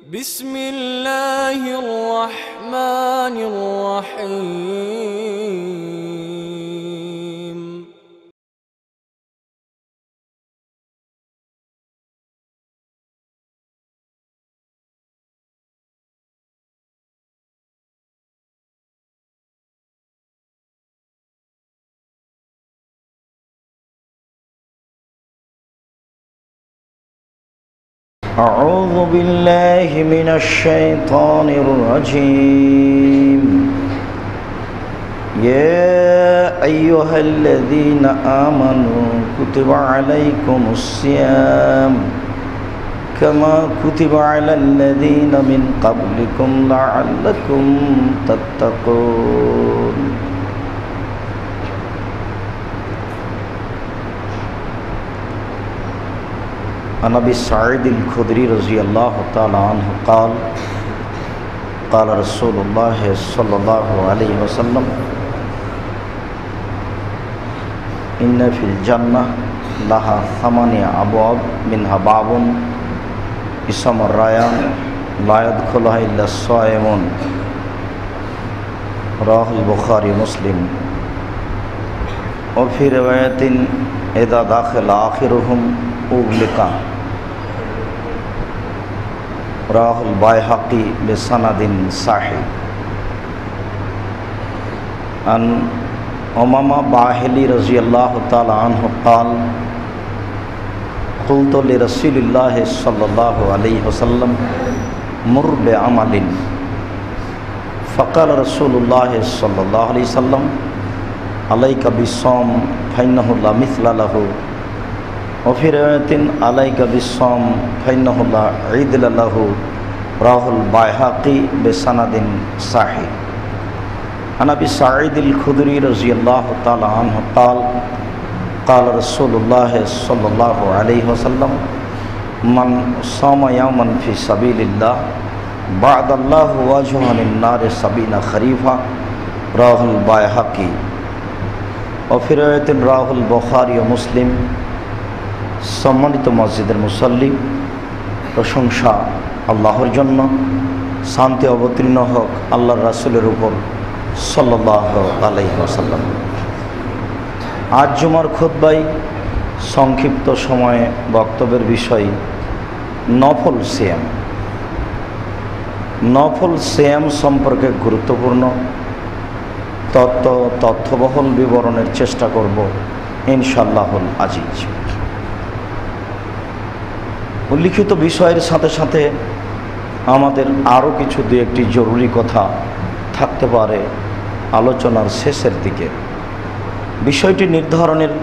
بسم الله الرحمن الرحيم أعوذ بالله من الشيطان الرجيم يا أيها الذين آمنوا كتب عليكم الصيام كما كتب على الذين من قبلكم لعلكم تتقون عن أبي سعيد الخدري رضي الله تعالى عنه قال قال رسول الله صلى الله عليه وسلم إن في الجنة لها ثمانية أبواب منها باب اسمه الريان لا يدخلها إلا الصائمون رواه البخاري مسلم وفي رواية إذا دخل آخرهم أغلق رواه البيهقي بسند صحيح عن أمامة باهلي رضي الله تعالى عنه قال قلت لرسول الله صلى الله عليه وسلم مر بعمل فقال رسول الله صلى الله عليه وسلم عليك بالصوم فإنه لا مثل له وفي رواية عليك بالصوم فإنه لا عدل له رواه البيهقي بسند صحيح عن أبي سعيد الخدري رضي الله تعالى عنه قال قال رسول الله صلى الله عليه وسلم من صام يوما في سبيل الله بعد الله وجهه عن النار 70 خريفا رواه البيهقي وفي رواية رواه البخاري ومسلم সম্মানিত মসজিদের মুসল্লি, প্রশংসা আল্লাহর জন্য, শান্তি অবতীর্ণ হোক আল্লাহর রাসূলের উপর সাল্লাল্লাহু আলাইহি ওয়াসাল্লাম। আজ জুমার খুতবায় সংক্ষিপ্ত সময়ে বক্তব্যের বিষয় নফল সিয়াম। নফল সিয়াম সম্পর্কে গুরুত্বপূর্ণ তথ্যবহুল বিবরণের চেষ্টা করব ইনশাআল্লাহুল আজিজ। উল্লিখিত বিষয়ের সাথে সাথে আমাদের আরও কিছু দু একটি জরুরি কথা থাকতে পারে আলোচনার শেষের দিকে। বিষয়টি নির্ধারণের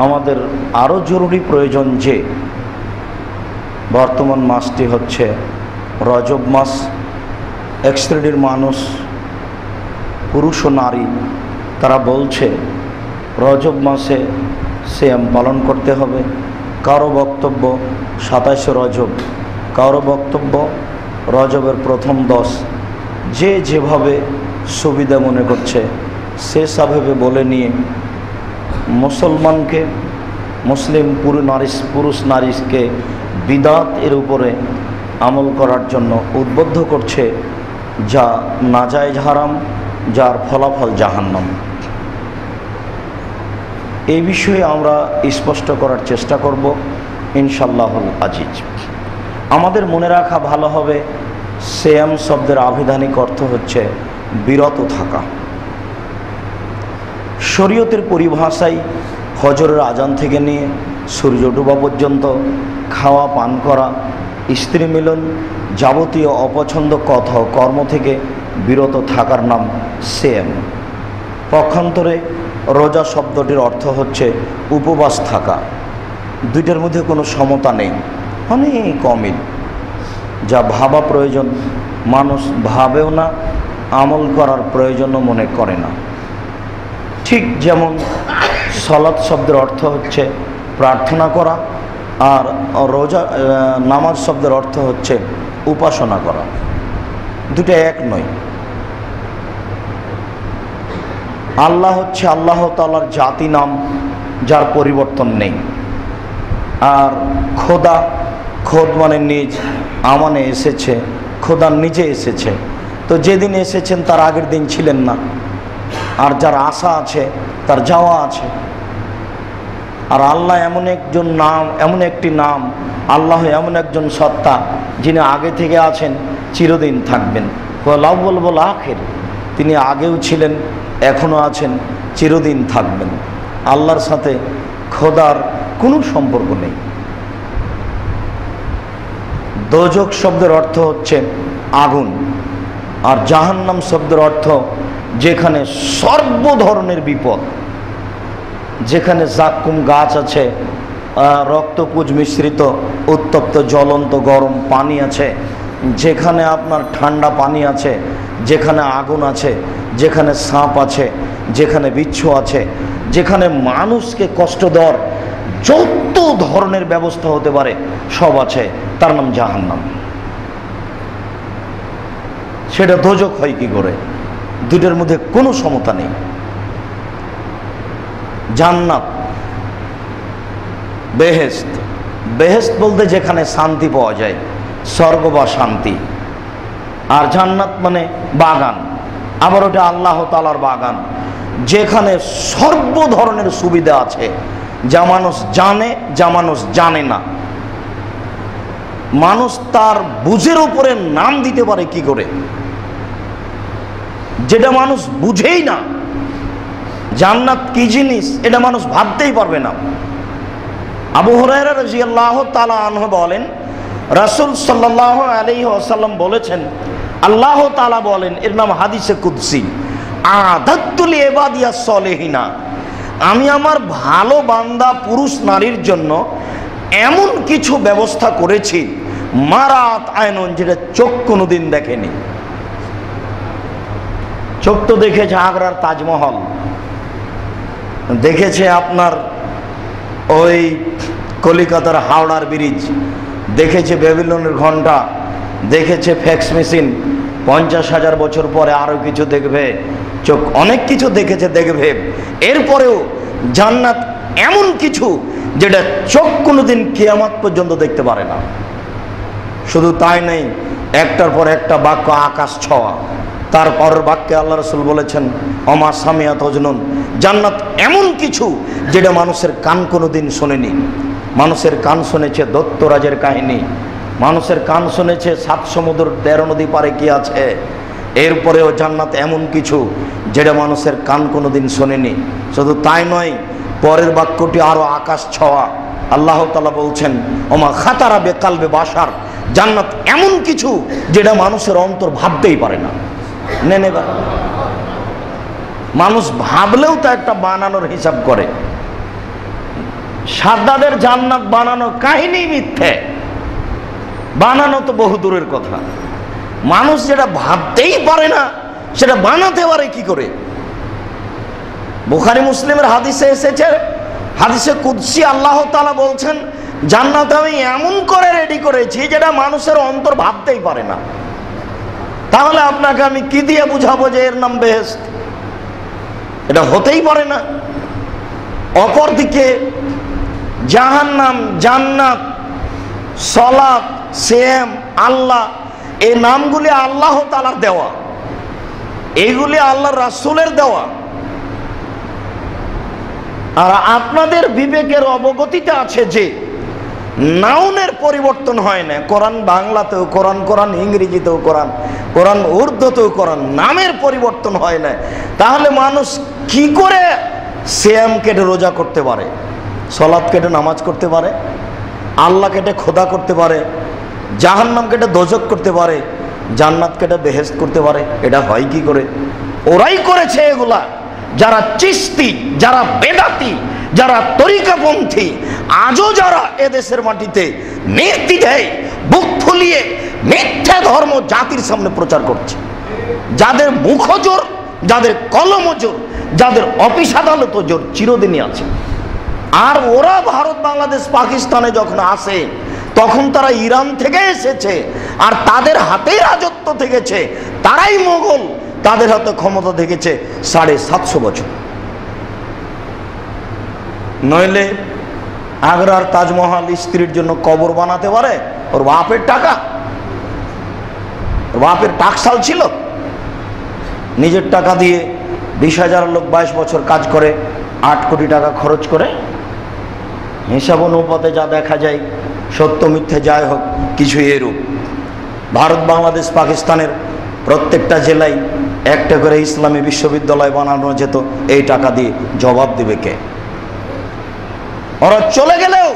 আমাদের আরও জরুরি প্রয়োজন যে বর্তমান মাসটি হচ্ছে রজব মাস। এক শ্রেণীর মানুষ, পুরুষ ও নারী, তারা বলছে রজব মাসে সিয়াম পালন করতে হবে। কারো বক্তব্য 27 রজব, কারো বক্তব্য রজবের প্রথম 10। যে যেভাবে সুবিধা মনে করছে সে সেভাবে বলে নিয়ে মুসলমানকে, মুসলিম পুরুষ নারীকে বিদআত এর উপরে আমল করার জন্য উদ্বুদ্ধ করছে, যা নাজায়েজ হারাম, যার ফলাফল জাহান্নাম। এই বিষয়ে আমরা স্পষ্ট করার চেষ্টা করব ইনশাআল্লাহুল আজিজ। আমাদের মনে রাখা ভালো হবে, সিয়াম শব্দের আভিধানিক অর্থ হচ্ছে বিরত থাকা। শরীয়তের পরিভাষায় ফজরের আজান থেকে নিয়ে সূর্য ডোবা পর্যন্ত খাওয়া পান করা, স্ত্রী মিলন, যাবতীয় অপছন্দ কথা ও কর্ম থেকে বিরত থাকার নাম সিয়াম। পক্ষান্তরে রোজা শব্দটির অর্থ হচ্ছে উপবাস থাকা। দুইটার মধ্যে কোনো সমতা নেই, অনেক অমিল। যা ভাবা প্রয়োজন মানুষ ভাবেও না, আমল করার প্রয়োজনও মনে করে না। ঠিক যেমন সালাত শব্দের অর্থ হচ্ছে প্রার্থনা করা, আর রোজা নামাজ শব্দের অর্থ হচ্ছে উপাসনা করা। দুটো এক নয়। আল্লাহ হচ্ছে আল্লাহ তাআলার জাতি নাম, যার পরিবর্তন নেই। আর খোদা, খোদ মানে নিজ, আমানে এসেছে, খোদা নিজে এসেছে। তো যেদিন এসেছেন তার আগের দিন ছিলেন না, আর যার আশা আছে তার যাওয়া আছে। আর আল্লাহ এমন একজন নাম, এমন একটি নাম, আল্লাহ এমন একজন সত্তা যিনি আগে থেকে আছেন, চিরদিন থাকবেন। আউয়াল ওয়াল আখির, তিনি আগেও ছিলেন, এখনও আছেন, চিরদিন থাকবেন। আল্লাহর সাথে খোদার কোনো সম্পর্ক নেই। দোজখ শব্দের অর্থ হচ্ছে আগুন, আর জাহান্নাম শব্দের অর্থ যেখানে সর্ব ধরনের বিপদ, যেখানে জাক্কুম গাছ আছে, রক্তপুঁজ মিশ্রিত উত্তপ্ত জ্বলন্ত গরম পানি আছে, যেখানে আপনার ঠান্ডা পানি আছে, যেখানে আগুন আছে, যেখানে সাপ আছে, যেখানে বিচ্ছু আছে, যেখানে মানুষকে কষ্ট দেওয়ার যত ধরনের ব্যবস্থা হতে পারে সব আছে, তার নাম জাহান্নাম। সেটা দোজখ হয় কি করে? দুটোর মধ্যে কোনো সমতা নেই। জান্নাত, বেহেশত, বেহেশত বলতে যেখানে শান্তি পাওয়া যায়, স্বর্গ বা শান্তি। আর জান্নাত মানে বাগান, আবার ওটা আল্লাহ তাআলার বাগান, যেখানে সর্ব ধরনের সুবিধা আছে, যা মানুষ জানে, যা মানুষ জানে না। মানুষ তার বুঝের উপরে নাম দিতে পারে কি করে, যেটা মানুষ বুঝেই না। জান্নাত কি জিনিস এটা মানুষ ভাবতেই পারবে না। আবু হুরায়রা রাদিয়াল্লাহু তাআলা আনহু বলেন, রাসূল সাল্লাল্লাহু আলাইহি ওয়াসাল্লাম বলেছেন, আল্লাহ তাআলা বলেন, এর নাম হাদিসে কুদসি, আ'দাততু লিইবাদিয়াস সলিহিনা, আমি আমার ভালো বান্দা পুরুষ নারীর জন্য এমন কিছু ব্যবস্থা করেছি, মারাত আয়নুন, যেটা চোখ কোনোদিন দেখেনি। চোখ তো দেখেছে আগ্রার তাজমহল, দেখেছে আপনার ওই কলিকাতার হাওড়ার ব্রিজ, দেখেছে ব্যাবিলনের ঘন্টা, দেখেছে ফ্যাক্স মেশিন। 50,000 বছর পরে আরো কিছু দেখবে, চোখ অনেক কিছু দেখেছে, দেখবে। এরপরেও জান্নাত এমন কিছু যেটা চোখ কোনোদিন কিয়ামত পর্যন্ত দেখতে পারে না। শুধু তাই নেই, একটার পর একটা বাক্য আকাশ ছোঁয়া। তারপরের বাক্যে আল্লাহ রাসূল বলেছেন, অমা সামিয়াত উযুনুন, জান্নাত এমন কিছু যেটা মানুষের কান কোনোদিন শোনেনি। মানুষের কান শুনেছে দত্তরাজের কাহিনী, মানুষের কান শুনেছে 7 সমুদ্র 13 নদী পারে কি আছে। এরপরেও জান্নাত এমন কিছু যেটা মানুষের কান কোনোদিন শোনেনি। শুধু তাই নয়, পরের বাক্যটি আরো আকাশ ছোঁয়া। আল্লাহ তাআলা বলছেন, ওমা খাতারা বেকালবে বাসার, জান্নাত এমন কিছু যেটা মানুষের অন্তর ভাবতেই পারে না। নেনে মানুষ ভাবলেও তো একটা বানানোর হিসাব করে। সাদ্দাদের জান্নাত বানানো কাহিনী মিথ্যে, বানানো তো বহু দূরের কথা। মানুষ যেটা ভাবতেই পারে না সেটা বানাতে পারে কি করে? বুখারী মুসলিমের হাদিসে এসেছে, হাদিসে কুদসি আল্লাহ তাআলা বলছেন, জান্নাত আমি এমন করে রেডি করেছি যেটা মানুষের অন্তর ভাবতেই পারে না। তাহলে আপনাকে আমি কি দিয়ে বুঝাবো যে এর নাম বেহেশত? এটা হতেই পারে না। অপরদিকে জাহান্নাম, জান্নাত, সালাত, সিয়াম, আল্লাহ, এই নামগুলি আল্লাহ তাআলার দেওয়া, এইগুলি আল্লাহর রাসূলের দেওয়া। আর আপনাদের বিবেকের অবগতিতে আছে যে নাউনের পরিবর্তন হয় না। কোরআন বাংলাতেও কোরআন, কোরআন ইংরেজিতেও কোরআন, কোরআন উর্দুতেও কোরআন, নামের পরিবর্তন হয় না। তাহলে মানুষ কি করে সিয়াম কেটে রোজা করতে পারে, সালাত কেটে নামাজ করতে পারে, আল্লাহ কেটে খোদা করতে পারে, জাহান্নাম কেটে দোজখ করতে পারে, জান্নাত কেটে বেহেশত করতে পারে? এটা হয় কি করে? ওরাই করেছে এগুলা, যারা চিশতি, যারা বেদাতি, যারা তরিকাপন্থী, আজও যারা এদেশের মাটিতে নির্দ্বিধায় বুক ফুলিয়ে মিথ্যা ধর্ম জাতির সামনে প্রচার করছে, যাদের মুখ জোর, যাদের কলম জোর, যাদের অফিস আদালত জোর চিরদিনই আছে। আর ওরা ভারত, বাংলাদেশ, পাকিস্তানে যখন আসে তখন তারা ইরান থেকে এসেছে, আর তাদের হাতেই রাজত্ব থেকেছে, তারাই মোগল, তাদের হাতে ক্ষমতা থেকেছে 750 বছর। নইলে আগ্রার তাজমহল স্ত্রীর জন্য কবর বানাতে পারে ওর বাপের টাকা? বাপের টাকশাল ছিল, নিজের টাকা দিয়ে 20,000 লোক 22 বছর কাজ করে 8 কোটি টাকা খরচ করে। হিসাব অনুপাতে যা দেখা যায়, সত্য মিথ্যে যাই হোক, কিছু এরূপ। ভারত, বাংলাদেশ, পাকিস্তানের প্রত্যেকটা জেলায় একটা করে ইসলামী বিশ্ববিদ্যালয় বানানো যেত, এই টাকা দিয়ে। জবাব দেবে কে? ওরা চলে গেলেও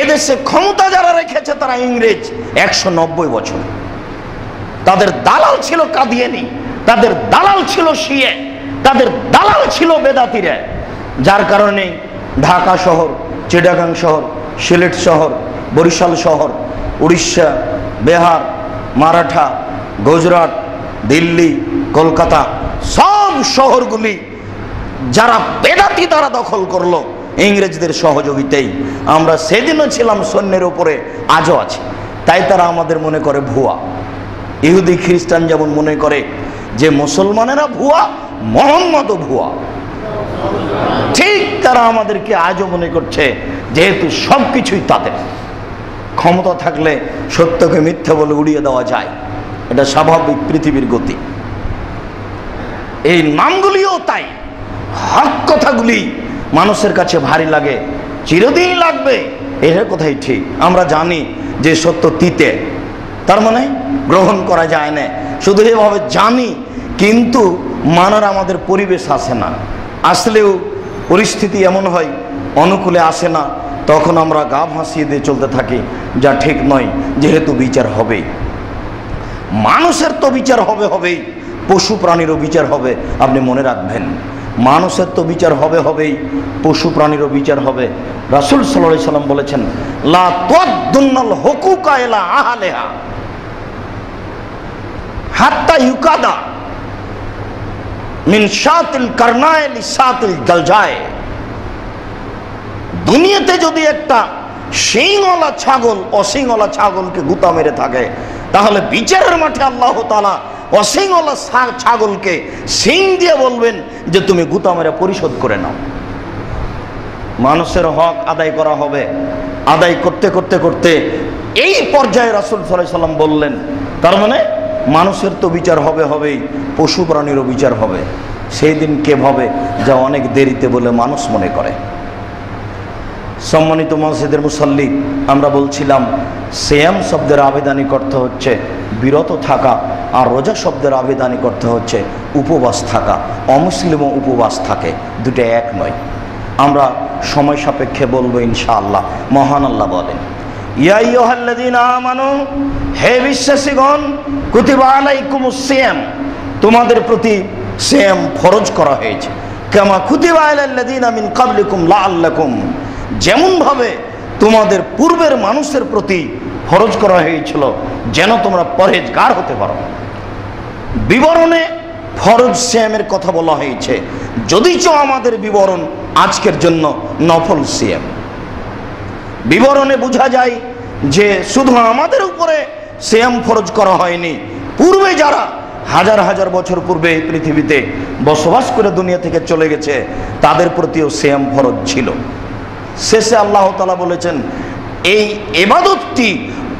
এদেশে ক্ষমতা যারা রেখেছে তারা ইংরেজ 190 বছর। তাদের দালাল ছিল কাদিয়ানি, তাদের দালাল ছিল শিয়ে, তাদের দালাল ছিল বেদাতিরা। যার কারণে ঢাকা শহর, চিটাগাং শহর, সিলেট শহর, বরিশাল শহর, উড়িষ্যা, বিহার, মারাঠা, গুজরাট, দিল্লি, কলকাতা, সব শহরগুলি যারা বেদাতি তারা দখল করলো ইংরেজদের সহযোগিতায়। আমরা সেদিনও ছিলাম সৈন্যের উপরে, আজও আছে। তাই তারা আমাদের মনে করে ভুয়া। ইহুদি খ্রিস্টান যেমন মনে করে যে মুসলমানেরা ভুয়া, মোহাম্মদও ভুয়া, ঠিক তারা আমাদেরকে আজও মনে করছে, যেহেতু সব কিছুই তাদের। ক্ষমতা থাকলে সত্যকে মিথ্যা বলে উড়িয়ে দেওয়া যায়, এটা স্বাভাবিক পৃথিবীর গতি। এই নামগুলিও তাই। হক কথাগুলি মানুষের কাছে ভারী লাগে, চিরদিন লাগবে, এর কথাই ঠিক। আমরা জানি যে সত্য তিতে, তার মানে গ্রহণ করা যায় না, শুধু এভাবে জানি, কিন্তু মানার আমাদের পরিবেশ আসে না। আসলেও পরিস্থিতি এমন হয়, অনুকূলে আসে না, তখন আমরা গা ভাসিয়ে দিয়ে চলতে থাকি, যা ঠিক নয়। যেহেতু বিচার হবেই, মানুষের তো বিচার হবেই, পশু প্রাণীরও বিচার হবে। আপনি মনে রাখবেন, মানুষের তো বিচার হবেই, পশু প্রাণীরও বিচার হবে। রাসূল সাল্লাল্লাহু আলাইহি সাল্লাম বলেছেন, লা তুদ্দুন্নাল হুকুকা ইলা আহলিহা হাত্তা ইউকাদা মিন শাতিল কারনায় লিসাতিল জালজায়। দুনিয়াতে যদি একটা শিংওয়ালা ছাগল অশিংওয়ালা ছাগলকে গুতা মেরে থাকে, তাহলে বিচারের মাঠে আল্লাহ তাআলা অশিংওয়ালা ছাগলকে শিং দিয়ে বলবেন যে তুমি গুতা মেরে পরিশোধ করে নাও। মানুষের হক আদায় করা হবে। আদায় করতে করতে করতে এই পর্যায়ে রাসূল সাল্লাল্লাহু আলাইহি সাল্লাম বললেন, তার মানে মানুষের তো বিচার হবেই, পশু প্রাণীরও বিচার হবে। সেই দিন কে ভাবে, যা অনেক দেরিতে বলে মানুষ মনে করে। সম্মানিত মসজিদের মুসল্লি, আমরা বলছিলাম সিয়াম শব্দের আবেদনিক অর্থ হচ্ছে বিরত থাকা, আর রোজা শব্দের আবেদনিক অর্থ হচ্ছে উপবাস থাকা। অমুসলিমও উপবাস থাকে, দুটো এক নয়। আমরা সময় সাপেক্ষে বলবো ইনশাআল্লাহ। মহান আল্লাহ বলেন, ইয়া আইয়ুহাল্লাযীনা আমানু, হে বিশ্বাসীগণ, কুতিবা আলাইকুমুস সিয়াম, তোমাদের প্রতি সিয়াম ফরজ করা হয়েছে। কামা কুতিবা আলাল্লাযীনা মিন ক্বাবলিকুম লাআল্লাকুম, যেমন ভাবে তোমাদের পূর্বের মানুষের প্রতি ফরজ করা হয়েছিল, যেন তোমরা পরহেজগার হতে পারো। বিবরণে ফরজ সিয়ামের কথা বলা হয়েছে, যদিচ আমাদের বিবরণ আজকের জন্য নফল সিয়াম। বিবরণে বোঝা যায় যে শুধু আমাদের উপরে সিয়াম ফরজ করা হয়নি, পূর্বে যারা হাজার হাজার বছর পূর্বে এই পৃথিবীতে বসবাস করে দুনিয়া থেকে চলে গেছে, তাদের প্রতিও সিয়াম ফরজ ছিল। শেষে আল্লাহ তাআলা বলেছেন, এই ইবাদতটি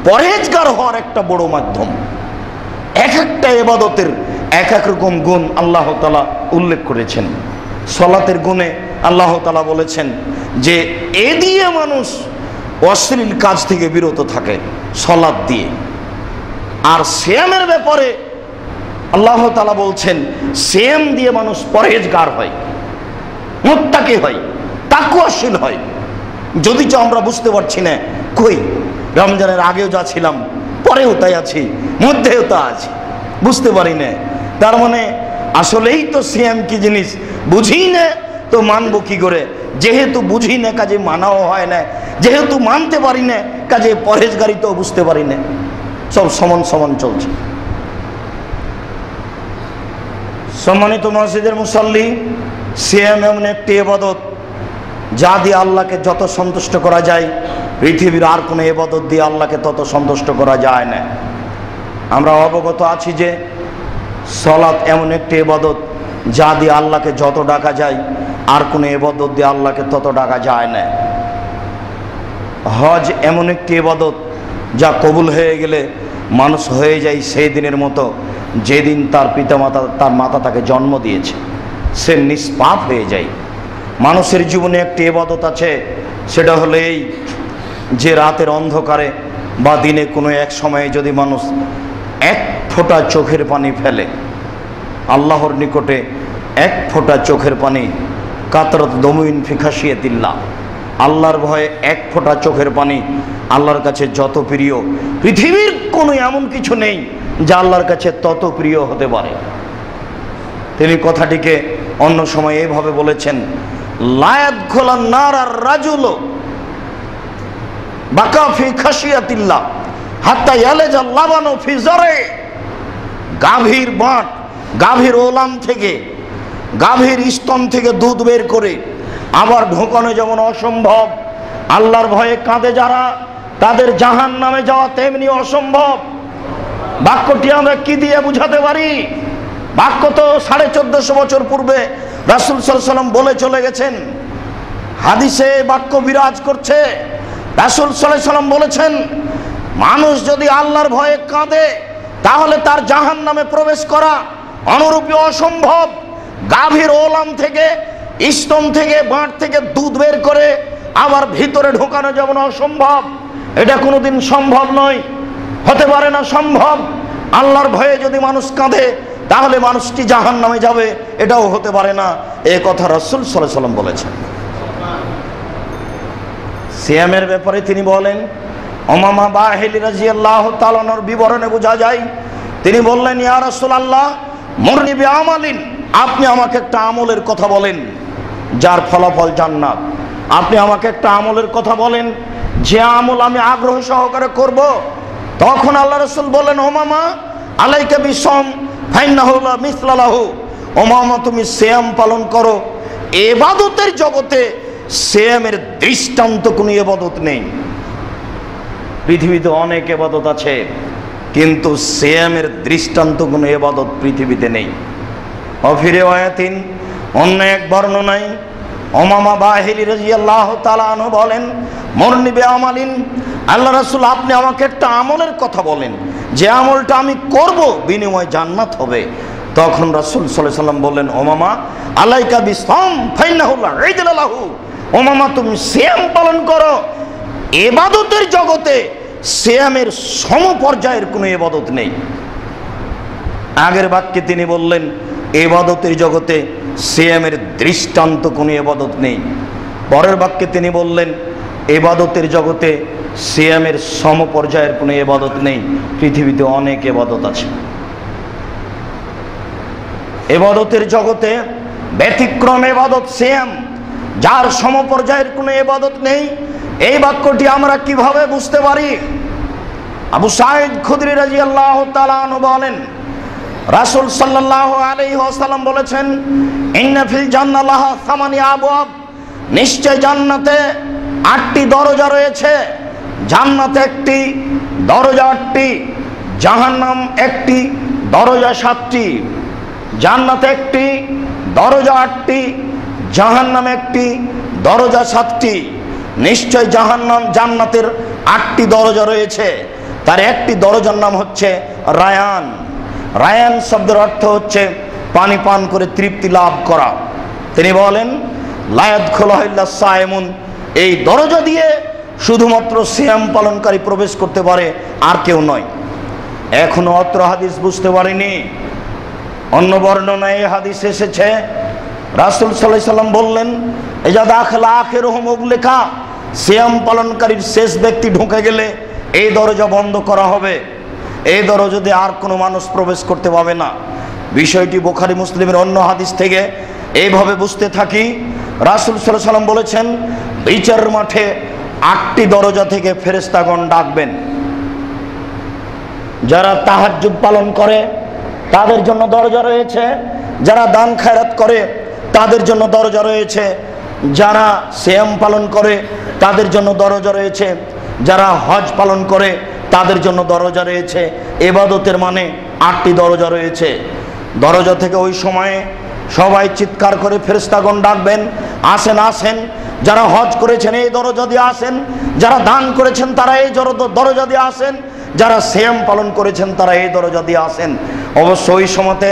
পরহেজগার হওয়ার একটা বড় মাধ্যম। এক একটা ইবাদতের এক এক রকম গুণ আল্লাহ তাআলা উল্লেখ করেছেন। সালাতের গুণে আল্লাহ তাআলা বলেছেন যে এ দিয়ে মানুষ অশ্লীল কাজ থেকে বিরত থাকে, সালাত দিয়ে। আর সিয়ামের ব্যাপারে আল্লাহ তাআলা বলছেন, সিয়াম দিয়ে মানুষ পরহেজগার হয়, মুত্তাকি হয়, তাকওয়াশীল হয়। যদিচ আমরা বুঝতে পারছি না, কই রমজানের আগেও যা ছিলাম, পরেও তাই আছি, মধ্যেও তা আছি, বুঝতে পারি না। তার মানে আসলেই তো সিয়াম কি জিনিস বুঝি না, তো মানবো কি করে? যেহেতু বুঝি না, কাজে মানাও হয় না। যেহেতু মানতে পারি না, কাজে পরহেজগারি তো বুঝতে পারি না। সব সমান সমান চলছে। সম্মানিত মসজিদের মুসল্লি, সিয়াম এমন একটি ইবাদত যা দিয়ে আল্লাহকে যত সন্তুষ্ট করা যায়, পৃথিবীর আর কোনো ইবাদত দিয়ে আল্লাহকে তত সন্তুষ্ট করা যায় না। আমরা অবগত আছি যে সালাত এমন একটি ইবাদত যা দিয়ে আল্লাহকে যত ডাকা যায়, আর কোনো ইবাদত দিয়ে আল্লাহকে তত ডাকা যায় না। হজ এমন একটি ইবাদত যা কবুল হয়ে গেলে মানুষ হয়ে যায় সেই দিনের মতো যেদিন তার পিতামাতা তার মাতা তাকে জন্ম দিয়েছে। সে নিষ্পাপ হয়ে যায়। মানুষের জীবনে একটি ইবাদত আছে, সেটা হলো এই যে রাতের অন্ধকারে বা দিনে কোনো এক সময়ে যদি মানুষ এক ফোঁটা চোখের পানি ফেলে, আল্লাহর নিকটে এক ফোঁটা চোখের পানি, কাতরাত দমুইন ফি খাশিয়াতিল্লাহ, আল্লাহর ভয়ে এক ফোঁটা চোখের পানি আল্লাহর কাছে যত প্রিয়, পৃথিবীর কোনো এমন কিছু নেই যা আল্লাহর কাছে তত প্রিয় হতে পারে। তিনি কথাটিকে অন্য সময় এইভাবে বলেছেন, লা ইয়াদখুলুন নার আর-রাজুলু বাকা ফি খাশিয়াতিল্লাহ হাত্তা ইয়ালাজাল লাবানু ফি জারে। গাভীর বাট, গাভীর ওলান থেকে, গাভীর স্তন থেকে দুধ বের করে আবার ঢোকানো যেমন অসম্ভব, আল্লাহর ভয়ে কাঁদে যারা, তাদের জাহান্নামে যাওয়া তেমনি অসম্ভব। বাক্যটি আমরা কি দিয়ে বুঝাতে পারি? বাক্য তো 1450 বছর পূর্বে রাসূল সাল্লাল্লাহু আলাইহি ওয়াসাল্লাম বলে চলে গেছেন। হাদিসে বাক্য বিরাজ করছে। রাসূল সাল্লাল্লাহু আলাইহি ওয়াসাল্লাম বলেছেন, মানুষ যদি আল্লাহর ভয়ে কাঁদে তাহলে তার জাহান্নামে প্রবেশ করা অনুরূপী অসম্ভব। গাভীর ওলান থেকে, স্তন থেকে, বাট থেকে দুধ বের করে আবার ভিতরে ঢোকানো যেমন অসম্ভব, এটা কোনোদিন সম্ভব নয়, হতে পারে না সম্ভব। আল্লাহর ভয়ে যদি মানুষ কাঁদে তাহলে মানুষটি জাহান্নামে যাবে, এটাও হতে পারে না। এই কথা রাসূল সাল্লাল্লাহু আলাইহি ওয়াসাল্লাম বলেছেন। সিয়ামের ব্যাপারে তিনি বলেন, উমামা বাহিলি রাদিয়াল্লাহু তাআলা আনহুর বিবরণে বোঝা যায়, তিনি বললেন, ইয়া রাসূলুল্লাহ মুরনি বিআমালিন, আপনি আমাকে একটা আমলের কথা বলেন যার ফলাফল জান্নাত। আপনি আমাকে একটা আমলের কথা বলেন যে আমল আমি আগ্রহ সহকারে করব। তখন আল্লাহ রাসূল বললেন, উমামা আলাইকা বিসম ফাইন্নাহু লা মিসলা লাহু। উমামা তুমি সিয়াম পালন করো। ইবাদতের জগতে সিয়ামের দৃষ্টান্ত কোনো ইবাদত নেই। পৃথিবীতে অনেক ইবাদত আছে, কিন্তু সিয়ামের দৃষ্টান্ত কোনো ইবাদত পৃথিবীতে নেই। অফিরে ওয়ায়াতিন, অন্য এক বর্ণনায় উমামা বাহিলি রাদিয়াল্লাহু তাআলা আনহু বলেন, মুরনি বিআমালিন, আল্লাহ রাসূল আপনি আমাকে একটা আমলের কথা বলেন যে আমলটা আমি করব বিনিময়ে জান্নাত হবে। তখন রাসূল সাল্লাল্লাহু আলাইহি ওয়াসাল্লাম বললেন, উমামা আলাইকা বিসম ফাইন্নাহু লা ঈদা লাহু। উমামা তুমি সিয়াম পালন করো। ইবাদতের জগতে সিয়ামের সমপর্যায়ের কোনো ইবাদত নেই। আগের বাক্যে তিনি বললেন, ইবাদতের জগতে সিয়ামের দৃষ্টান্ত কোনো ইবাদত নেই। পরের বাক্যে তিনি বললেন, ইবাদতের জগতে সিয়ামের সমপর্যায়ের কোনো ইবাদত নেই। পৃথিবীতে অনেক ইবাদত আছে। ইবাদতের জগতে ব্যতিক্রম ইবাদত সিয়াম, যার সমপর্যায়ের কোনো ইবাদত নেই। এই বাক্যটি আমরা কিভাবে বুঝতে পারি? আবু সাঈদ খুদরি রাদিয়াল্লাহু তাআলা আনহু বলেন, রাসূল সাল্লাল্লাহু আলাইহি ওয়াসাল্লাম বলেছেন, ইন্না ফিল জান্নাতি লাহা সামানি আবওয়াব, নিশ্চয় জান্নাতে 8টি দরজা রয়েছে। জান্নাতে একটি দরজা 8টি, জাহান্নাম একটি দরজা 7টি। জান্নাতে একটি দরজা 8টি, জাহান্নামে একটি দরজা 7টি। নিশ্চয় জান্নাতের 8টি দরজা রয়েছে। তার একটি দরজার নাম হচ্ছে রায়ান। রায়ান শব্দের অর্থ হচ্ছে পানি পান করে তৃপ্তি লাভ করা। তিনি বলেন, লা ইয়াদখুলুহা ইল্লা সায়িমুন, এই দরজা দিয়ে শুধুমাত্র সিয়াম পালনকারী প্রবেশ করতে পারে, আর কেউ নয়। এখনো অত্র হাদিস বুঝতে পারিনি। অন্য বর্ণনায় এই হাদিস এসেছে, রাসূল সাল্লাল্লাহু আলাইহি ওয়াসাল্লাম বললেন, ইজা দাখালা আখিরুহুম উগলিকা, সিয়াম পালনকারীর শেষ ব্যক্তি ঢুকে গেলে এই দরজা বন্ধ করা হবে। এই দরজা দিয়ে আর কোনো মানুষ প্রবেশ করতে পাবে না। বিষয়টি বুখারী মুসলিমের অন্য হাদিস থেকে এইভাবে বুঝতে থাকি, রাসূল সাল্লাল্লাহু আলাইহি ওয়াসাল্লাম বলেছেন, বিচারের মাঠে 8টি দরজা থেকে ফেরেশতাগণ ডাকবেন। যারা তাহাজ্জুদ পালন করে তাদের জন্য দরজা রয়েছে, যারা দান খায়রাত করে তাদের জন্য দরজা রয়েছে, যারা সিয়াম পালন করে তাদের জন্য দরজা রয়েছে, যারা হজ পালন করে তাদের জন্য দরজা রয়েছে। ইবাদতের মানে 8টি দরজা রয়েছে। দরজা থেকে ওই সময়ে সবাই চিৎকার করে ফেরেশতাগণ ডাকবেন, আসেন আসেন। যারা হজ করেছেন এই দরজা দিয়ে আসেন, যারা দান করেছেন তারা এই দরজা দিয়ে আসেন, যারা সিয়াম পালন করেছেন তারা এই দরজা দিয়ে আসেন। অবশ্য ওই সময়তে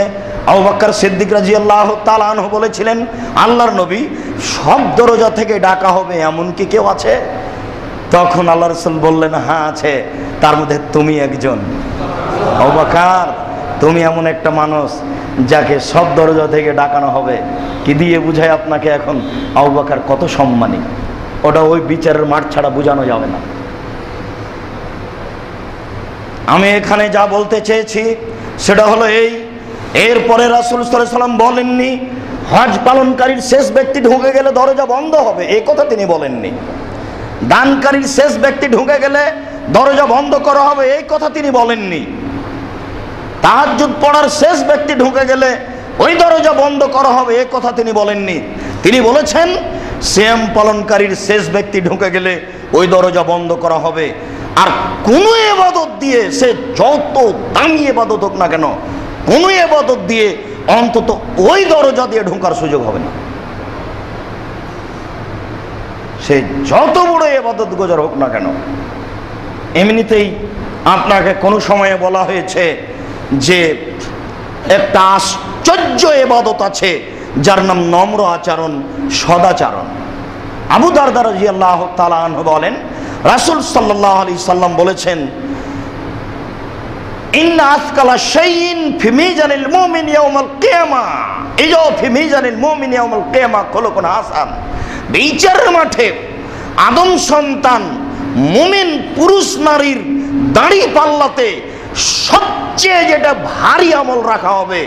আবু বকর সিদ্দিক রাদিয়াল্লাহু তাআলা আনহু বলেছিলেন, আল্লাহর নবী, সব দরজা থেকে ডাকা হবে এমন কি কেউ আছে? তখন আল্লাহ রাসূল বললেন, হ্যাঁ আছে, তার মধ্যে তুমি একজন। আবু বকর, তুমি এমন একটা মানুষ যাকে সব দরজা থেকে ডাকানো হবে। কি দিয়ে বুঝায় আপনাকে এখন আবু বকর কত সম্মানী? ওটা ওই বিচারের মাঠ ছাড়া বোঝানো যাবে না। আমি এখানে যা বলতে চেয়েছি সেটা হলো এই, এরপরে রাসূল সাল্লাল্লাহু আলাইহি ওয়াসাল্লাম বলেননি হজ পালনকারীর শেষ ব্যক্তি ঢুকে গেলে দরজা বন্ধ হবে, এই কথা তিনি বলেননি। দানকারীর শেষ ব্যক্তি ঢুকে গেলে দরজা বন্ধ করা হবে, এই কথা তিনি বলেননি। তাহাজ্জুদ পড়ার শেষ ব্যক্তি ঢুকে গেলে ওই দরজা বন্ধ করা হবে, এই কথা তিনি বলেননি। তিনি বলেছেন সিয়াম পালনকারীর শেষ ব্যক্তি ঢুকে গেলে ওই দরজা বন্ধ করা হবে। আর কোনো ইবাদত দিয়ে, সে যত দামি ইবাদত হোক না কেন, কোনো ইবাদত দিয়ে অন্তত ওই দরজা দিয়ে ঢোকার সুযোগ হবে না। সে যত বড় ইবাদত গুজার হোক না কেন। এমনিতেই আপনাকে কোনো সময়ে বলা হয়েছে যে একটা আশ্চর্য ইবাদত আছে যার নাম নম্র আচরণ, সদাচরণ। আবু দারদা রাদিয়াল্লাহু তাআলা আনহু বলেন, রাসূল সাল্লাল্লাহু আলাইহি সাল্লাম বলেছেন, ইন্না আসকালা শাইইন ফি মিজানিল মুমিন ইয়াউমাল কিয়ামা ইজা ফি মিজানিল মুমিন ইয়াউমাল কিয়ামা খুলুকুন হাসান। বিচারের মাঠে আদম সন্তান মুমিন পুরুষ নারীর দাড়ি পাল্লাতে সবচেয়ে যেটা ভারী আমল রাখা হবে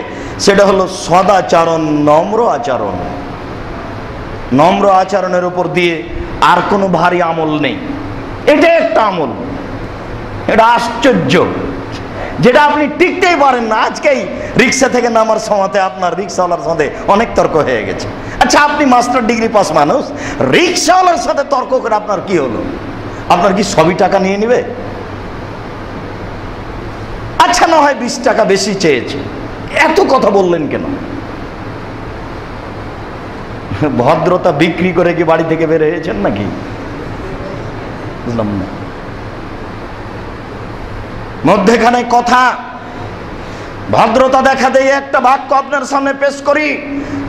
সেটা হলো সদাচরণ, নম্র আচরণ। নম্র আচরণের উপর দিয়ে আর কোনো ভারী আমল নেই। এটা একটা আমল, এটা আশ্চর্য, যেটা আপনি টিকতেই পারেন না। আজকেই রিক্সা থেকে নামার সময়তে আপনার রিক্সাওয়ালার সাথে অনেক তর্ক হয়ে গেছে। আচ্ছা, আপনি মাস্টার ডিগ্রি পাস মানুষ, রিক্সাওয়ালার সাথে তর্ক করে আপনার কি হলো? আপনার কি সবই টাকা নিয়ে নিবে? আচ্ছা, না হয় 20 টাকা বেশি চেয়েছে, এত কথা বললেন কেন? ভদ্রতা বিক্রি করে কি বাড়ি থেকে বের হয়েছেন নাকি? বুঝলাম না। মধ্যেখানে কথা, ভদ্রতা দেখা দিয়ে একটা বাক্য আপনার সামনে পেশ করি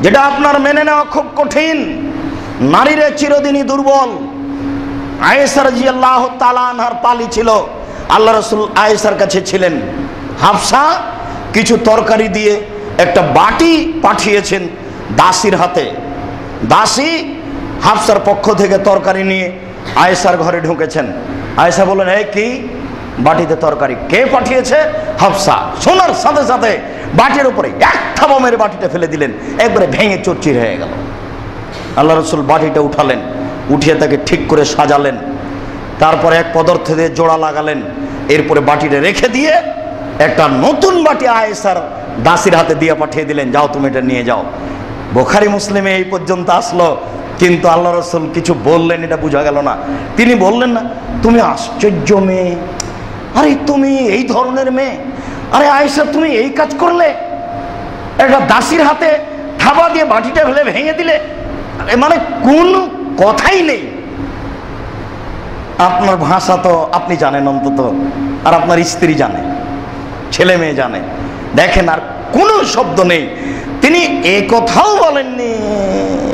যেটা আপনার মেনে নেওয়া খুব কঠিন। নারীরা চিরদিনই দুর্বল। আয়েশা রাদিয়াল্লাহু তাআলা আনহার পালি ছিল, আল্লাহ রাসূল আয়েশার কাছে ছিলেন। হাফসা কিছু তরকারি দিয়ে একটা বাটি পাঠিয়েছেন দাসীর হাতে। দাসী হাফসার পক্ষ থেকে তরকারি নিয়ে আয়েশার ঘরে ঢুকেছেন। আয়েশা বললেন, এই কি? বাটিতে তরকারি। কে পাঠিয়েছে? হাফসা। শোনার সাথে সাথে বাটির উপরে এক থাবা মেরে বাটিটা ফেলে দিলেন, একবারে ভেঙে চুরচির হয়ে গেল। আল্লাহ রাসূল বাটিটা উঠালেন, উঠিয়ে তাকে ঠিক করে সাজালেন, তারপরে এক পদার্থ দিয়ে জোড়া লাগালেন, এরপরে বাটিটা রেখে দিয়ে একটা নতুন বাটি আয়েশার দাসীর হাতে দিয়ে পাঠিয়ে দিলেন, যাও তুমি এটা নিয়ে যাও। বুখারী মুসলিমে এই পর্যন্ত আসলো, কিন্তু আল্লাহ রাসূল কিছু বললেন, এটা বোঝা গেল না। তিনি বললেন না, তুমি আশ্চর্য মেয়ে, আরে তুমি এই ধরনের মেয়ে, আরে আয়েশা তুমি এই কাজ করলে, একটা দাসীর হাতে থাবা দিয়ে বাটিটা ফেলে ভেঙে দিলে, মানে কোনো কথাই নেই। আপনার ভাষা তো আপনি জানেন অন্তত, আর আপনার স্ত্রী জানে, ছেলে মেয়ে জানে। দেখেন, আর কোনো শব্দ নেই। তিনি এই কথাও বলেননি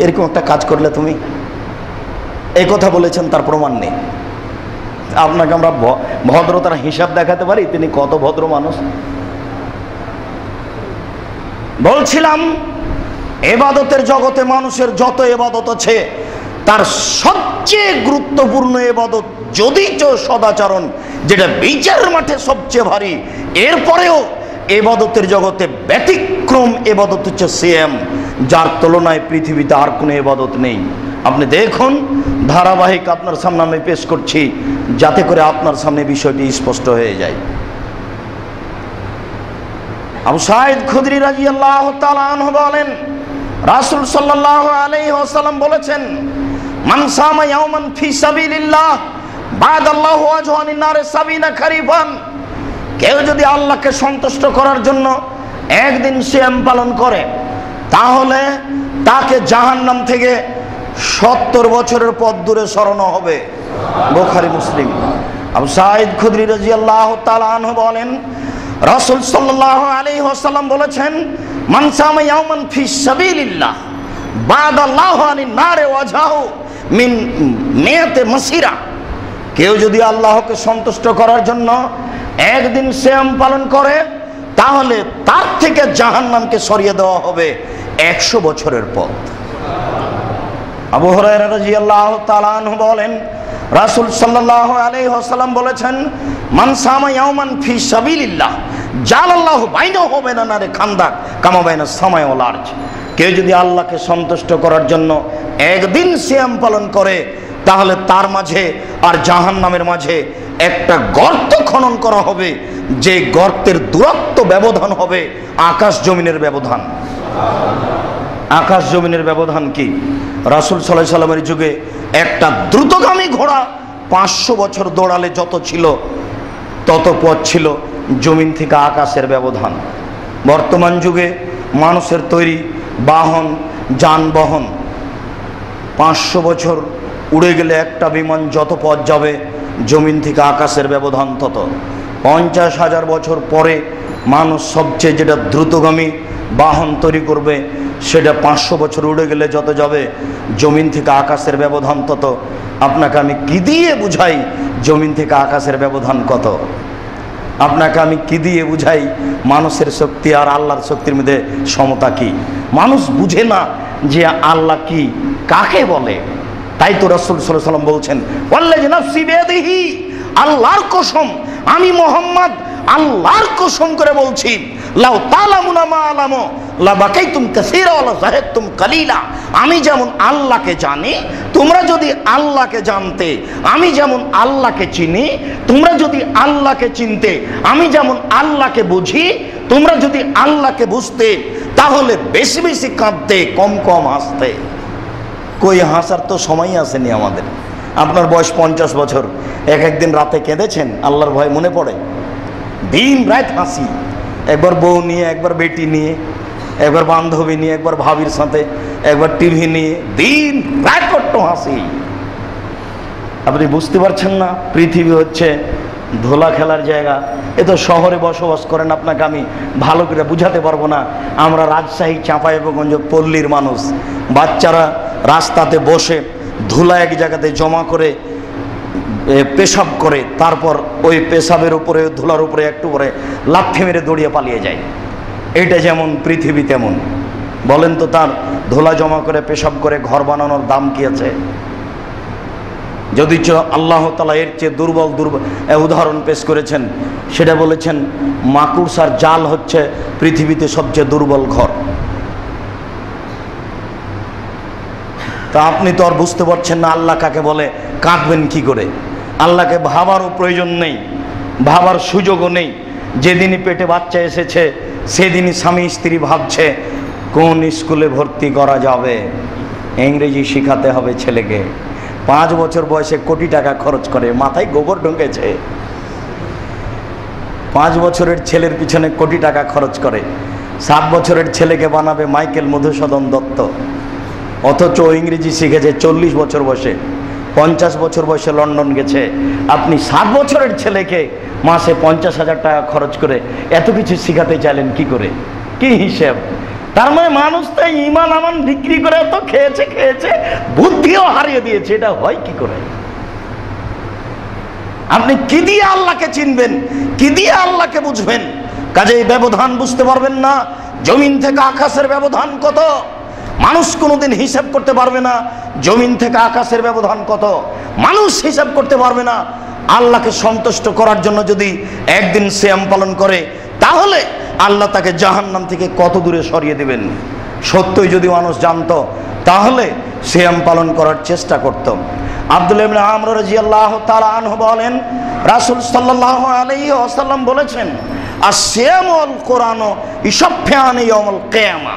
এরকম একটা কাজ করলে তুমি, এই কথা বলেছেন তার প্রমাণ নেই। আপনাকে আমরা ভদ্রতার হিসাব দেখাতে পারি তিনি কত ভদ্র মানুষ। বলছিলাম, ইবাদতের জগতে মানুষের যত ইবাদত আছে তার সবচেয়ে গুরুত্বপূর্ণ ইবাদত যদিচ সদাচরণ, যেটা বিচারের মাঠে সবচেয়ে ভারী। এরপরেও ইবাদতের জগতে ব্যতিক্রম ইবাদত হচ্ছে সিয়াম, যার তুলনায় পৃথিবীতে আর কোনো ইবাদত নেই। আপনি দেখুন, ধারাবাহিক আপনার সামনে আমি পেশ করছি যাতে করে আপনার সামনে বিষয়টি স্পষ্ট হয়ে যায়। আবু সাঈদ খুদরি রাদিয়াল্লাহু তাআলা আনহু বলেন, রাসূল সাল্লাল্লাহু আলাইহি ওয়াসাল্লাম বলেছেন, মান সামা ইয়াওমান ফি সাবিলিল্লাহ বাদাল্লাহু ওয়াজহানিন নার সাবিনা খারিফান। কেউ যদি আল্লাহকে সন্তুষ্ট করার জন্য একদিন সিয়াম পালন করে, তাহলে তাকে জাহান্নাম থেকে 70 বছরের পথ দূরে সরানো হবে। বুখারী মুসলিম। আবু সাঈদ খুদরি রাদিয়াল্লাহু তাআলা আনহু বলেন, রাসূল সাল্লাল্লাহু আলাইহি ওয়াসাল্লাম বলেছেন, মান সামা ইয়াওমান ফি সাবিলিল্লাহ বাদাল্লাহু আনিন নারে ওয়াজহাহু মিন মিয়াতে মাসিরা। কেউ যদি আল্লাহকে সন্তুষ্ট করার জন্য একদিন সিয়াম পালন করে, তাহলে তার থেকে জাহান্নামকে সরিয়ে দেওয়া হবে 100 বছরের পথ। আবু হুরায়রা রাদিয়াল্লাহু তাআলা আনহু বলেন, রাসূল সাল্লাল্লাহু আলাইহি ওয়াসাল্লাম বলেছেন, মান সামা ইয়াওমান ফি সাবিলিল্লাহ জালাল্লাহু বাইনাহু ওয়া বাইনা নারে খান্দাক কামা বাইনা সামাই ওয়াল আরজ। কেউ যদি আল্লাহকে সন্তুষ্ট করার জন্য একদিন সিয়াম পালন করে, তাহলে তার মাঝে আর জাহান্নামের মাঝে একটা গর্ত খনন করা হবে, যে গর্তের দূরত্ব ব্যবধান হবে আকাশ জমিনের ব্যবধান। আকাশ জমিনের ব্যবধান কি? রাসূল সাল্লাল্লাহু আলাইহি সাল্লামের যুগে একটা দ্রুতগামী ঘোড়া 500 বছর দৌড়ালে যত ছিল তত পথ ছিল জমিন থেকে আকাশের ব্যবধান। বর্তমান যুগে মানুষের তৈরি বাহন যানবাহন 500 বছর উড়ে গেলে একটা বিমান যত পথ যাবে জমিন থেকে আকাশের ব্যবধান তত। 50,000 বছর পরে মানুষ সবচেয়ে যেটা দ্রুতগামী বাহন তৈরি করবে, সেটা 500 বছর উড়ে গেলে যত যাবে জমিন থেকে আকাশের ব্যবধান তত। আপনাকে আমি কি দিয়ে বুঝাই জমিন থেকে আকাশের ব্যবধান কত? আপনাকে আমি কি দিয়ে বুঝাই মানুষের শক্তি আর আল্লাহর শক্তির মধ্যে সমতা কি? মানুষ বুঝে না যে আল্লাহ কি, কাকে বলে। তাই তো রাসূল সাল্লাল্লাহু আলাইহি ওয়াসাল্লাম বলছেন, ওয়াল্লাযী নাফসি বিয়াদিহি, আল্লাহর কসম, আমি মুহাম্মদ আল্লাহর কসম করে বলছি, লাউ তালামুনা মা আলামু লা বাকাইতুম কাসীরা ওয়া লা যাহাদতুম কালিলা। আমি যেমন আল্লাহকে জানি, তোমরা যদি আল্লাহকে জানতে, আমি যেমন আল্লাহকে চিনি, তোমরা যদি আল্লাহকে চিনতে, আমি যেমন আল্লাহকে বুঝি, তোমরা যদি আল্লাহকে বুঝতে, তাহলে বেশি বেশি কাঁদতে, কম কম হাসতে। কই হাসার তো সময় আসেনি আমাদের। আপনার বয়স 50 বছর, একদিন রাতে কেঁদেছেন? আল্লাহর ভয় মনে পড়ে? দিন রাত হাসি, একবার বউ নিয়ে, একবার বেটি নিয়ে, একবার বান্ধবী নিয়ে, একবার ভাবির সাথে, একবার টিভি নিয়ে, দিন রাত কত হাসি। আপনি বুঝতে পারছেন না পৃথিবী হচ্ছে ধোলা খেলার জায়গা। এ তো শহরে বসবাস করেন, আপনাকে আমি ভালো করে বুঝাতে পারবো না। আমরা রাজশাহী চাঁপাইনবাবগঞ্জ পল্লীর মানুষ। বাচ্চারা রাস্তাতে বসে ধুলা এক জায়গাতে জমা করে পেশাব করে, তারপর ওই পেশাবের উপরে, ধুলার উপরে একটু করে লাথি মেরে দৌড়িয়ে পালিয়ে যায়। এটা যেমন পৃথিবী তেমন। বলেন তো, তার ধুলা জমা করে পেশাব করে ঘর বানানোর দাম কি আছে? যদি আল্লাহ তাআলা এর চেয়ে দুর্বল উদাহরণ পেশ করেছেন, সেটা বলেছেন মাকড়সার জাল হচ্ছে পৃথিবীতে সবচেয়ে দুর্বল ঘর। তা আপনি তো আর বুঝতে পারছেন না আল্লাহ কাকে বলে, কাঁদবেন কি করে? আল্লাহকে ভাবারও প্রয়োজন নেই, ভাবার সুযোগও নেই। যেদিনই পেটে বাচ্চা এসেছে সেদিনই স্বামী স্ত্রী ভাবছে কোন স্কুলে ভর্তি করা যাবে, ইংরেজি শেখাতে হবে ছেলেকে। 5 বছর বয়সে কোটি টাকা খরচ করে, মাথায় গোবর ঢুকেছে। 5 বছরের ছেলের পিছনে কোটি টাকা খরচ করে। 7 বছরের ছেলেকে বানাবে মাইকেল মধুসূদন দত্ত, অথচ ইংরেজি শিখেছে 40 বছর বয়সে। 50 বছর বয়সে লন্ডন গেছে। আপনি 7 বছরের ছেলেকে মাসে 50,000 টাকা খরচ করে এত কিছু শিখাতে চাইলেন কি করে? কি হিসেব? তার মানে মানুষ তো ইমান আমান বিক্রি করে তো খেয়েছে, বুদ্ধিও হারিয়ে দিয়েছে। এটা হয় কি করে? আপনি কি দিয়ে আল্লাহকে চিনবেন, কি দিয়ে আল্লাহকে বুঝবেন? কাজে এই ব্যবধান বুঝতে পারবেন না। জমিন থেকে আকাশের ব্যবধান কত মানুষ কোনোদিন হিসাব করতে পারবে না। জমিন থেকে আকাশের ব্যবধান কত মানুষ হিসাব করতে পারবে না। আল্লাহকে সন্তুষ্ট করার জন্য যদি একদিন সিয়াম পালন করে, তাহলে আল্লাহ তাকে জাহান্নাম থেকে কত দূরে সরিয়ে দেবেন। সত্যই যদি মানুষ জানতো, তাহলে সিয়াম পালন করার চেষ্টা করত। আব্দুল্লাহ ইবনে আমর রাদিয়াল্লাহু তাআলা আনহু বলেন, রাসূল সাল্লাল্লাহু আলাইহি ওয়াসাল্লাম বলেছেন, আস-সিয়ামু ওয়াল কুরআনু ইশফায়ানি ইয়াউমুল কিয়ামা।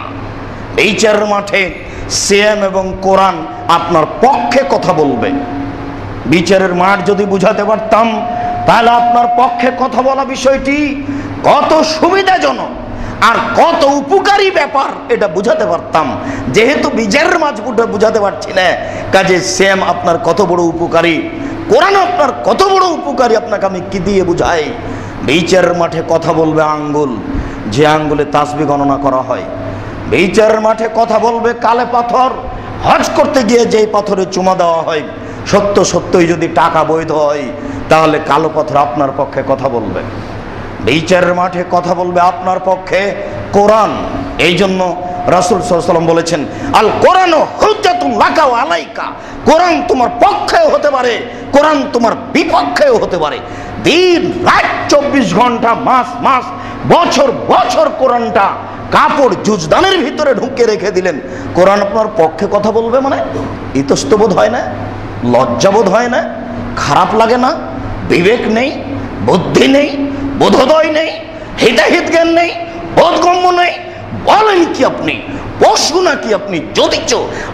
বিচারের মাঠে সিয়াম এবং কোরআন আপনার পক্ষে কথা বলবে। বিচারের মাঠ যদি বুঝাতে পারতাম, তাহলে আপনার পক্ষে কথা বলা বিষয়টি কত সুবিধাজনক আর কত উপকারী ব্যাপার এটা বুঝাতে পারতাম। যেহেতু বিচারের মাঠ বুঝাতে পারছি না, কাজে সিয়াম আপনার কত বড় উপকারী কোরআন আপনার কত বড় উপকারী আপনাকে আমি কি দিয়ে বুঝাই। বিচারের মাঠে কথা বলবে আঙ্গুল, যে আঙ্গুলে তাসবিহ গণনা করা হয়। বিচারের মাঠে কথা বলবে কালে পাথর, হজ করতে গিয়ে যেই পাথরে চুমা দেওয়া হয়, সত্য সত্যই যদি টাকা বৈধ হয় তাহলে কালো পাথর আপনার পক্ষে কথা বলবে। বিচারের মাঠে কথা বলবে আপনার পক্ষে কোরআন। এই জন্য রাসূল সাল্লাল্লাহু আলাইহি ওয়াসাল্লাম বলেছেন, আল কোরআন হুজ্জাতুন লাকা ওয়া আলাইকা। কোরআন তোমার পক্ষেও হতে পারে, কোরআন তোমার বিপক্ষেও হতে পারে। দিন রাত 24 ঘন্টা, মাস মাস, বছর বছর কোরআনটা কাপড় জুজদানের ভিতরে ঢুকে রেখে দিলেন। কোরআন আপনার পক্ষে কথা বলবে মানে ইতস্তবোধ হয় না? লজ্জাবোধ হয় না? খারাপ লাগে না? বিবেক নেই, বুদ্ধি নেই, বোধোদয় নেই, হিতাহিত জ্ঞান নেই, বোধগম্য নেই? বলেন কি আপনি পশু নাকি আপনি? যদিচ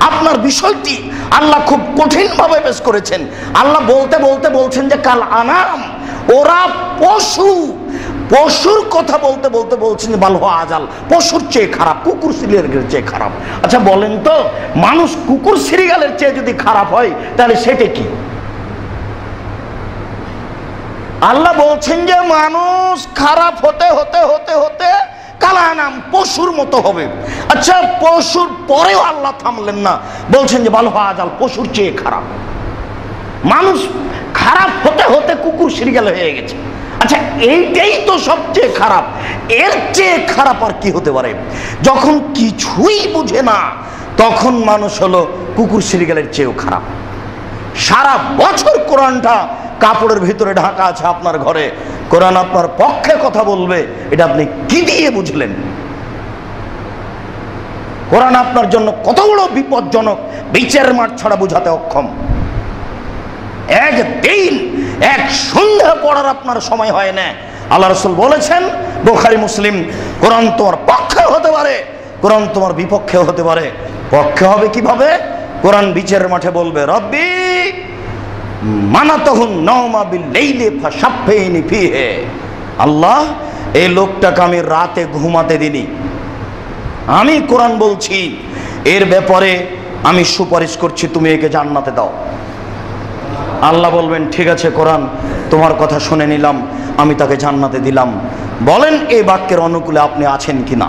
আপনার বিষয়টি আল্লাহ খুব কঠিনভাবে পেশ করেছেন। আল্লাহ বলতে বলতে বলছেন যে কাল আনাম, ওরা পশু। পশুর কথা বলতে বলতে বলছেন বাল হওয়া আজাল, পশুর চেয়ে খারাপ, কুকুর সিরিয়ালের চেয়ে খারাপ। আচ্ছা বলেন তো, মানুষ কুকুর সিরিয়ালের চেয়ে যদি খারাপ হয় তাহলে সেটা কি? আল্লাহ বলছেন যে মানুষ খারাপ হতে হতে হতে হতে কালানাম, পশুর মতো হবে। আচ্ছা পশুর পরেও আল্লাহ থামলেন না, বলছেন যে ভালো আজাল, পশুর চেয়ে খারাপ। মানুষ খারাপ হতে হতে কুকুর সিরিয়াল হয়ে গেছে। আচ্ছা এইটাই তো সবচেয়ে খারাপ, এর চেয়ে খারাপ আর কি হতে পারে? যখন কিছুই বুঝে না তখন মানুষ হলো কুকুর সিরিয়ালের চেয়েও খারাপ। সারা বছর কোরআনটা কাপড়ের ভিতরে ঢাকা আছে আপনার ঘরে, কোরআন আপনার পক্ষে কথা বলবে, এটা আপনি কি দিয়ে বুঝলেন? কোরআন আপনার জন্য কত বড় বিপজ্জনক, বিচারের মাঠ ছাড়া বুঝাতে অক্ষম। একদিন এক সন্ধ্যা পড়ার আপনার সময় হয় না। আল্লাহ রাসূল বলেছেন, বুখারী মুসলিম, কোরআন তোমার পক্ষে হতে পারে, কোরআন তোমার বিপক্ষে হতে পারে। পক্ষে হবে কিভাবে? কোরআন বিচারের মাঠে বলবে, রব্বি মানাতাহুন নাওমা বিল লাইলি ফাশাফাইনি ফিহি। আল্লাহ এই লোকটাকে আমি রাতে ঘুমাতে দিনি, আমি কোরআন বলছি এর ব্যাপারে আমি সুপারিশ করছি, তুমি একে জান্নাতে দাও। আল্লাহ বলবেন ঠিক আছে কোরআন, তোমার কথা শুনে নিলাম, আমি তাকে জান্নাতে দিলাম। বলেন এই বাক্যের অনুকূলে আপনি আছেন কিনা?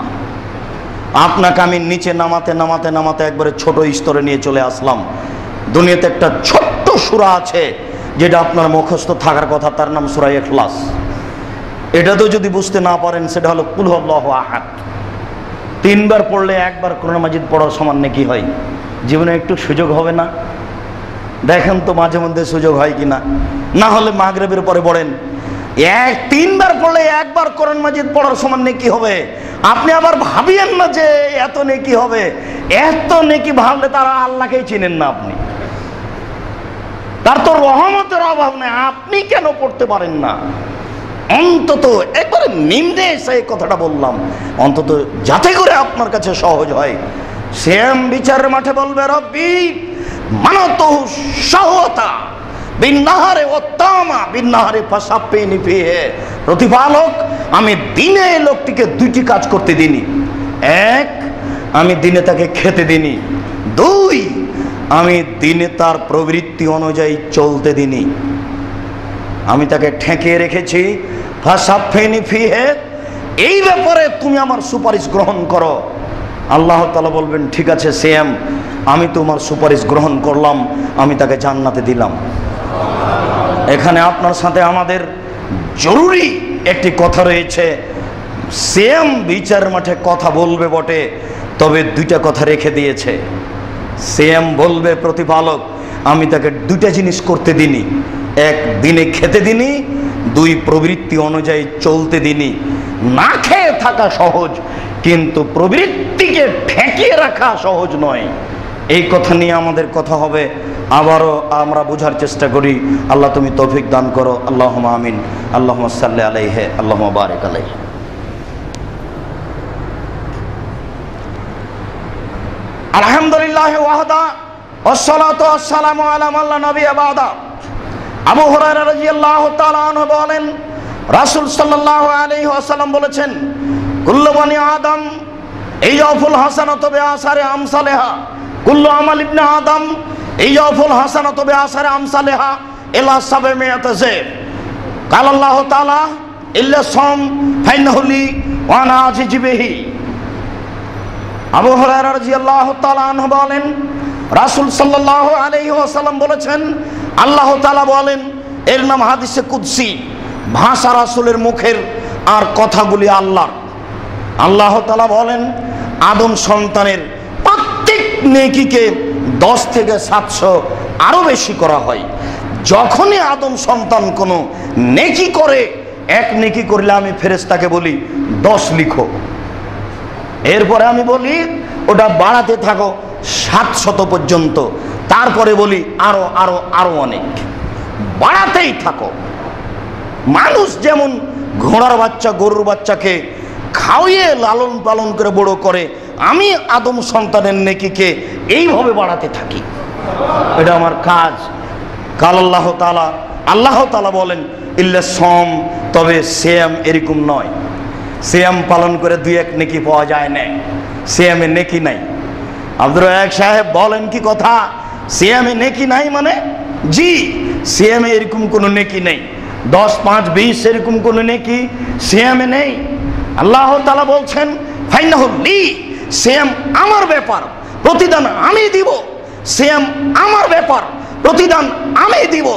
আপনাকে আমি নিচে নামাতে নামাতে নামাতে একবারে ছোট স্তরে নিয়ে চলে আসলাম। দুনিয়াতে একটা ছোট্ট সূরা আছে যেটা আপনার মুখস্থ থাকার কথা, তার নাম সূরা ইখলাস। এটা তো যদি বুঝতে না পারেন সেটা হলো কুল হুয়াল্লাহু আহাদ। 3 বার পড়লে 1 বার কোরআন মাজিদ পড়ার সমান নাকি হয়? জীবনে একটু সুযোগ হবে না? দেখেন তো মাঝে মধ্যে সুযোগ হয় কিনা। না হলে মাগরিবের পরে পড়েন, 3 বার পড়লে 1 বার কোরআন মাজিদ পড়ার সমান নেকি হবে। আপনি আবার ভাবিয়েন না যে এত নেকি হবে। এত নেকি ভাবলে তারা আল্লাহকেই চিনেন না আপনি। তার তো রহমতের অভাব নেই, আপনি কেন পড়তে পারেন না? অন্তত একবারে নিম্নে এসে কথাটা বললাম, অন্তত যাতে করে আপনার কাছে সহজ হয়। সেম বিচারের মাঠে বলবে, রব্বি মানাতুহু শাহওয়াতা বিন্নাহারে ওয়াত্তামা বিন্নাহারে ফাশাফাইনি ফিহি। প্রতিপালক আমি দিনে এই লোকটিকে 2টি কাজ করতে দিনি। 1, আমি দিনে তাকে খেতে দিনি। 2, আমি দিনে তার প্রবৃত্তি অনুযায়ী চলতে দিনি। আমি তাকে ঠেকিয়ে রেখেছি। ফাশাফাইনি ফিহি, এই ব্যাপারে তুমি আমার সুপারিশ গ্রহণ করো। আল্লাহ তাআলা বলবেন ঠিক আছে সেম, আমি তোমার সুপারিশ গ্রহণ করলাম, আমি তাকে জান্নাতে দিলাম। এখানে আপনার সাথে আমাদের জরুরি একটি কথা রয়েছে। সেম বিচার মাঠে কথা বলবে বটে, তবে 2টা কথা রেখে দিয়েছে। সেম বলবে প্রতিপালক আমি তাকে 2টা জিনিস করতে দিনি। 1, দিনে খেতে দিনি। 2, প্রবৃত্তি অনুযায়ী চলতে দিনি। না খেয়ে থাকা সহজ, কিন্তু প্রবৃত্তিকে ঠেকিয়ে রাখা সহজ নয়। এই কথা নিয়ে আমাদের কথা হবে, আবারও আমরা বোঝার চেষ্টা করি। আল্লাহ তুমি তৌফিক দান করো। আল্লাহুম্মা আমিন। আল্লাহুম্মা সাল্লি আলাইহি, আল্লাহুম্মা বারিক আলাইহি। আলহামদুলিল্লাহ ওয়াহদা ওয়াসসালাতু ওয়াসসালামু আলা মান লা নবিয়্যা বা'দা। আবু হুরায়রা রাদিয়াল্লাহু তাআলা আনহু বলেন, রাসূল সাল্লাল্লাহু আলাইহি ওয়াসাল্লাম বলেছেন, কুল্লু বনি আদম ইয়াফুল হাসানাতু বিআসারি আমসালিহা কুল্লু আমাল ইবনে আদম ইয়াফুল হাসানাতু বিআসারি আমসালিহা ইলা সাবমিয়াত যাব। قال الله تعالى ইল্লা সাম ফাইন্নাহু লি ওয়া আনা আজজি বিহি। আবু হুরায়রা রাদিয়াল্লাহু তাআলা আনহু বলেন, রাসূল সাল্লাল্লাহু আলাইহি ওয়াসাল্লাম বলেছেন, আল্লাহ তাআলা বলেন, এর নাম হাদিসে কুদসি, ভাষা রাসূলের মুখের আর কথাগুলি আল্লাহর। আল্লাহ তাআলা বলেন, আদম সন্তানের প্রত্যেক নেকিকে 10 থেকে 700 আরো বেশি করা হয়। যখনই আদম সন্তান কোনো নেকি করে, এক নেকি করলে আমি ফেরেশতাকে বলি 10 লিখো, এরপরে আমি বলি ওটা বাড়াতে থাকো 700 পর্যন্ত, তারপরে বলি আরো আরো আরো অনেক, বাড়াতেই থাকো। মানুষ যেমন ঘোড়ার বাচ্চা গরুর বাচ্চাকে খাওয়িয়ে লালন পালন করে বড় করে, আমি আদম সন্তানের নেকিকে এইভাবে বাড়াতে থাকি, এটা আমার কাজ। কাল আল্লাহ তাআলা, আল্লাহ তাআলা বলেন, ইল্লা সম, তবে সিয়াম এরকম নয়, সিয়াম পালন করে 2-1 নেকি পাওয়া যায় না, সিয়ামে নেকি নাই। আব্দুর রাজ্জাক সাহেব বলেন, কি কথা, সিয়ামে নেকি নাই মানে? জি, সিয়ামে এরকম কোনো নেকি নেই, 10, 5, 20 এরকম কোনো নেকি সিয়ামে নেই। আল্লাহ তাআলা বলছেন, ফাইন্নাহু লি, সিয়াম আমার ব্যাপার, প্রতিদান আমি দিব, সিয়াম আমার ব্যাপার, প্রতিদান আমি দিব।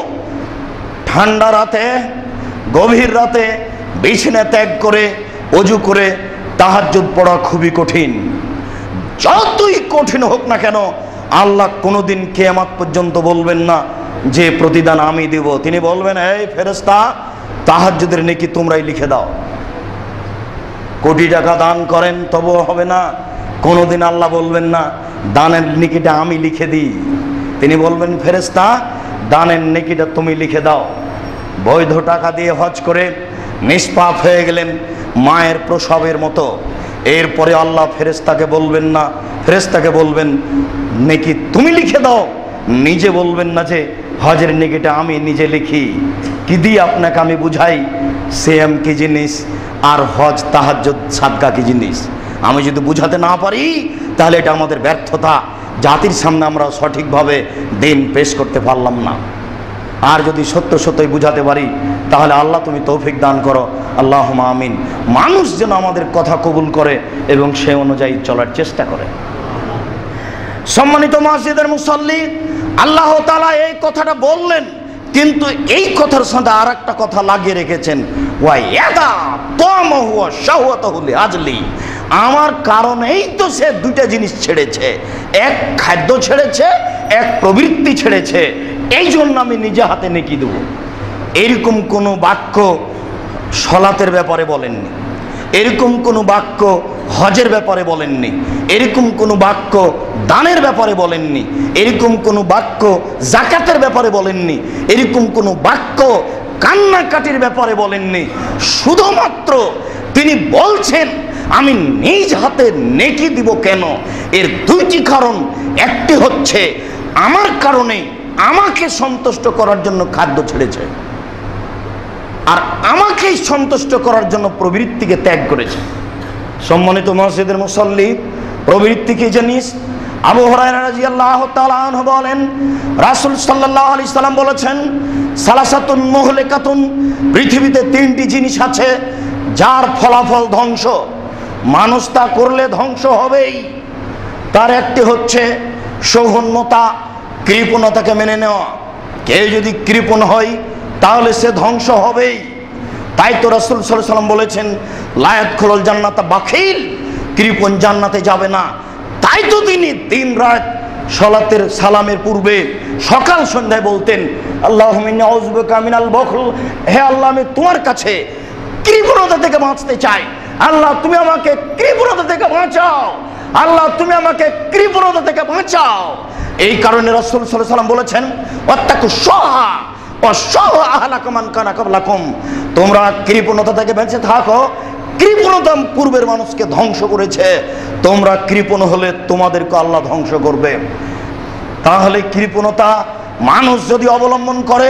ঠান্ডা রাতে, গভীর রাতে বিছানা ত্যাগ করে ওযু করে তাহাজ্জুদ পড়া খুবই কঠিন। যতই কঠিন হোক না কেন, আল্লাহ কোনোদিন কিয়ামত পর্যন্ত বলবেন না যে প্রতিদান আমি দেব। তিনি বলবেন, এই ফেরেশতা, তাহাজ্জুদের নেকি তোমরাই লিখে দাও। কোটি টাকা দান করেন তবুও হবে না, কোনোদিন আল্লাহ বলবেন না দানের নেকিটা আমি লিখে দিই। তিনি বলবেন, ফেরেশতা, দানের নেকিটা তুমি লিখে দাও। বৈধ টাকা দিয়ে হজ করে নিষ্পাপ হয়ে গেলেন মায়ের প্রসবের মতো, এরপরে আল্লাহ ফেরেশতাকে বলবেন না, ফেরেশতাকে বলবেন নেকি তুমি লিখে দাও, নিজে বলবেন না যে হজের নেকিটা আমি নিজে লিখি। কি দিয়ে আপনাকে আমি বুঝাই সিয়াম কি জিনিস আর হজ তাহাজ্জুদ সাদকা কি জিনিস। আমি যদি বুঝাতে না পারি তাহলে এটা আমাদের ব্যর্থতা, জাতির সামনে আমরা সঠিকভাবে দিন পেশ করতে পারলাম না। আর যদি সত্য সত্যই বুঝাতে পারি তাহলে আল্লাহ তুমি তৌফিক দান করো, আল্লাহুম্মা আমিন। মানুষ যেন আমাদের কথা কবুল করে এবং সে অনুযায়ী চলার চেষ্টা করে। সম্মানিত মসজিদের মুসল্লি, আল্লাহ তাআলা এই কথাটা বললেন, কিন্তু এই কথার সাথে আর একটা কথা লাগিয়ে রেখেছেন, ওয়াইয়াদা তামাহু ওয়া শাহওয়াতাহু লিআজলি, আমার কারণেই তো সে 2টা জিনিস ছেড়েছে, এক খাদ্য ছেড়েছে, এক প্রবৃত্তি ছেড়েছে, এই জন্য আমি নিজে হাতে নেকি দেব। এরকম কোনো বাক্য সলাতের ব্যাপারে বলেননি, এরকম কোনো বাক্য হজের ব্যাপারে বলেননি, এরকম কোনো বাক্য দানের ব্যাপারে বলেননি, এরকম কোনো বাক্য যাকাতের ব্যাপারে বলেননি, এরকম কোনো বাক্য কান্নাকাটির ব্যাপারে বলেননি। শুধুমাত্র তিনি বলছেন আমি নিজ হাতে নেকি দিব। কেন? এর 2টি কারণ। একটি হচ্ছে আমার কারণে আমাকে সন্তুষ্ট করার জন্য খাদ্য ছেড়েছে, আর আমাকেই সন্তুষ্ট করার জন্য প্রবৃত্তিকে ত্যাগ করেছে। সম্মানিত মসজিদের মুসল্লি, প্রবৃত্তি কি জিনিস? আবু হুরায়রা রাদিয়াল্লাহু তাআলা আনহু বলেন, রাসূল সাল্লাল্লাহু আলাইহি সাল্লাম বলেছেন, সালাসাতুন মুহলিকাতুন, পৃথিবীতে 3টি জিনিস আছে যার ফলাফল ধ্বংস, মানুষ তা করলে ধ্বংস হবেই। তার একটি হচ্ছে সৌহন্যতা, কৃপণতাকে মেনে নেওয়া। কেউ যদি কৃপণ হয় তাহলে সে ধ্বংস হবেই। তাই তো রাসূল সাল্লাল্লাহু আলাইহি সাল্লাম বলেছেন, লা ইয়াদখুলুল জান্নাতা বাখিল, কৃপণ জান্নাতে যাবে না। তাই তো তিনি দিন রাত সালাতের সালামের পূর্বে সকাল সন্ধ্যায় বলতেন, আল্লাহুম্মা ইন্নী আউযু বিকা মিনাল বখল, হে আল্লাহ আমি তোমার কাছে কৃপণতা থেকে বাঁচতে চাই। আল্লাহ তুমি আমাকে কৃপণতা থেকে বাঁচাও, আল্লাহ তুমি আমাকে কৃপণতা থেকে বাঁচাও। এই কারণে রাসূল সাল্লাল্লাহু আলাইহি সাল্লাম বলেছেন, ওয়াত্তাকু শুহা ওয়া শুহা আহলাকুম মান কানা ক্বাবলাকুম, তোমরা কৃপণতা থেকে বেঁচে থাকো। কৃপণতা পূর্বের মানুষকে ধ্বংস করেছে, তোমরা কৃপণ হলে তোমাদেরকে আল্লাহ ধ্বংস করবে। তাহলে কৃপণতা মানুষ যদি অবলম্বন করে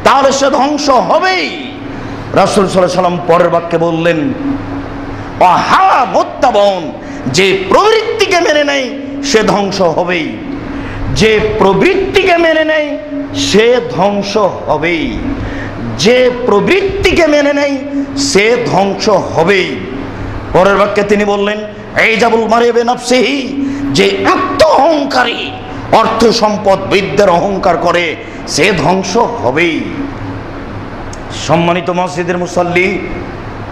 তাহলে সে ধ্বংস হবেই। রাসূল সাল্লাল্লাহু আলাইহি সাল্লাম পরের বাক্যে বললেন, ওয়াহা মুত্তাবাউন, যে প্রবৃত্তিকে মেনে নেয় সে ধ্বংস হবেই। যে প্রবৃত্তিকে মেনে নেয় সে ধ্বংস হবেই, যে প্রবৃত্তিকে মেনে নেয় সে ধ্বংস হবেই। পরের বাক্যে তিনি বললেন, এই জাবুল মারিবে নফসিহি, যে আত্ম অহংকারী, অর্থ সম্পদ বিদ্যার অহংকার করে সে ধ্বংস হবেই। সম্মানিত মসজিদের মুসল্লি,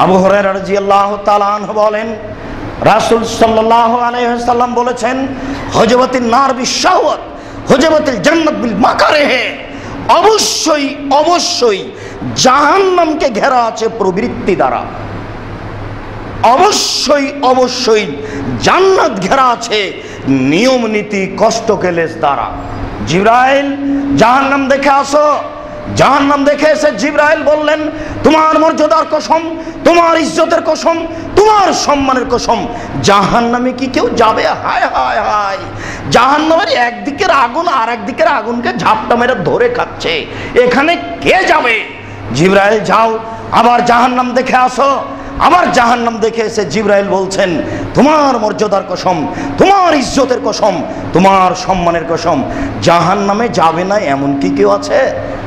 আবু হুরায়রা রাদিয়াল্লাহু তাআলা আনহু বলেন, রাসূল সাল্লাল্লাহু আলাইহি ওয়াসাল্লাম বলেছেন, হুজবাতিন নার বিশাওয়াত হুজবাতিল জান্নাত বিল মাকারিহ, অবশ্যই অবশ্যই জাহান্নামকে ঘেরা আছে প্রবৃত্তি দ্বারা, অবশ্যই অবশ্যই জান্নাত ঘেরা আছে নিয়ম নীতি কষ্ট কেলেস দ্বারা। জিবরাইল জাহান্নাম দেখে আসো, জাহান্নাম দেখে এসে জিবরাইল বললেন, তোমার মর্যাদার কসম, তোমার ইজ্জতের কসম, তোমার সম্মানের কসম, জাহান্নামে কি কেউ যাবে? হায় হায় হায়, জাহান্নামের একদিকের আগুন আর একদিকের আগুনকে ঝাপটা মেরে ধরে খাচ্ছে, এখানে কে যাবে? জিবরাইল যাও, আবার জাহান্নাম দেখে আসো। আবার জাহান্নাম দেখে এসে জিবরাইল বলছেন, তোমার মর্যাদার কসম, তোমার ইজ্জতের কসম, তোমার সম্মানের কসম, জাহান্নামে যাবে না এমন কি কেউ আছে?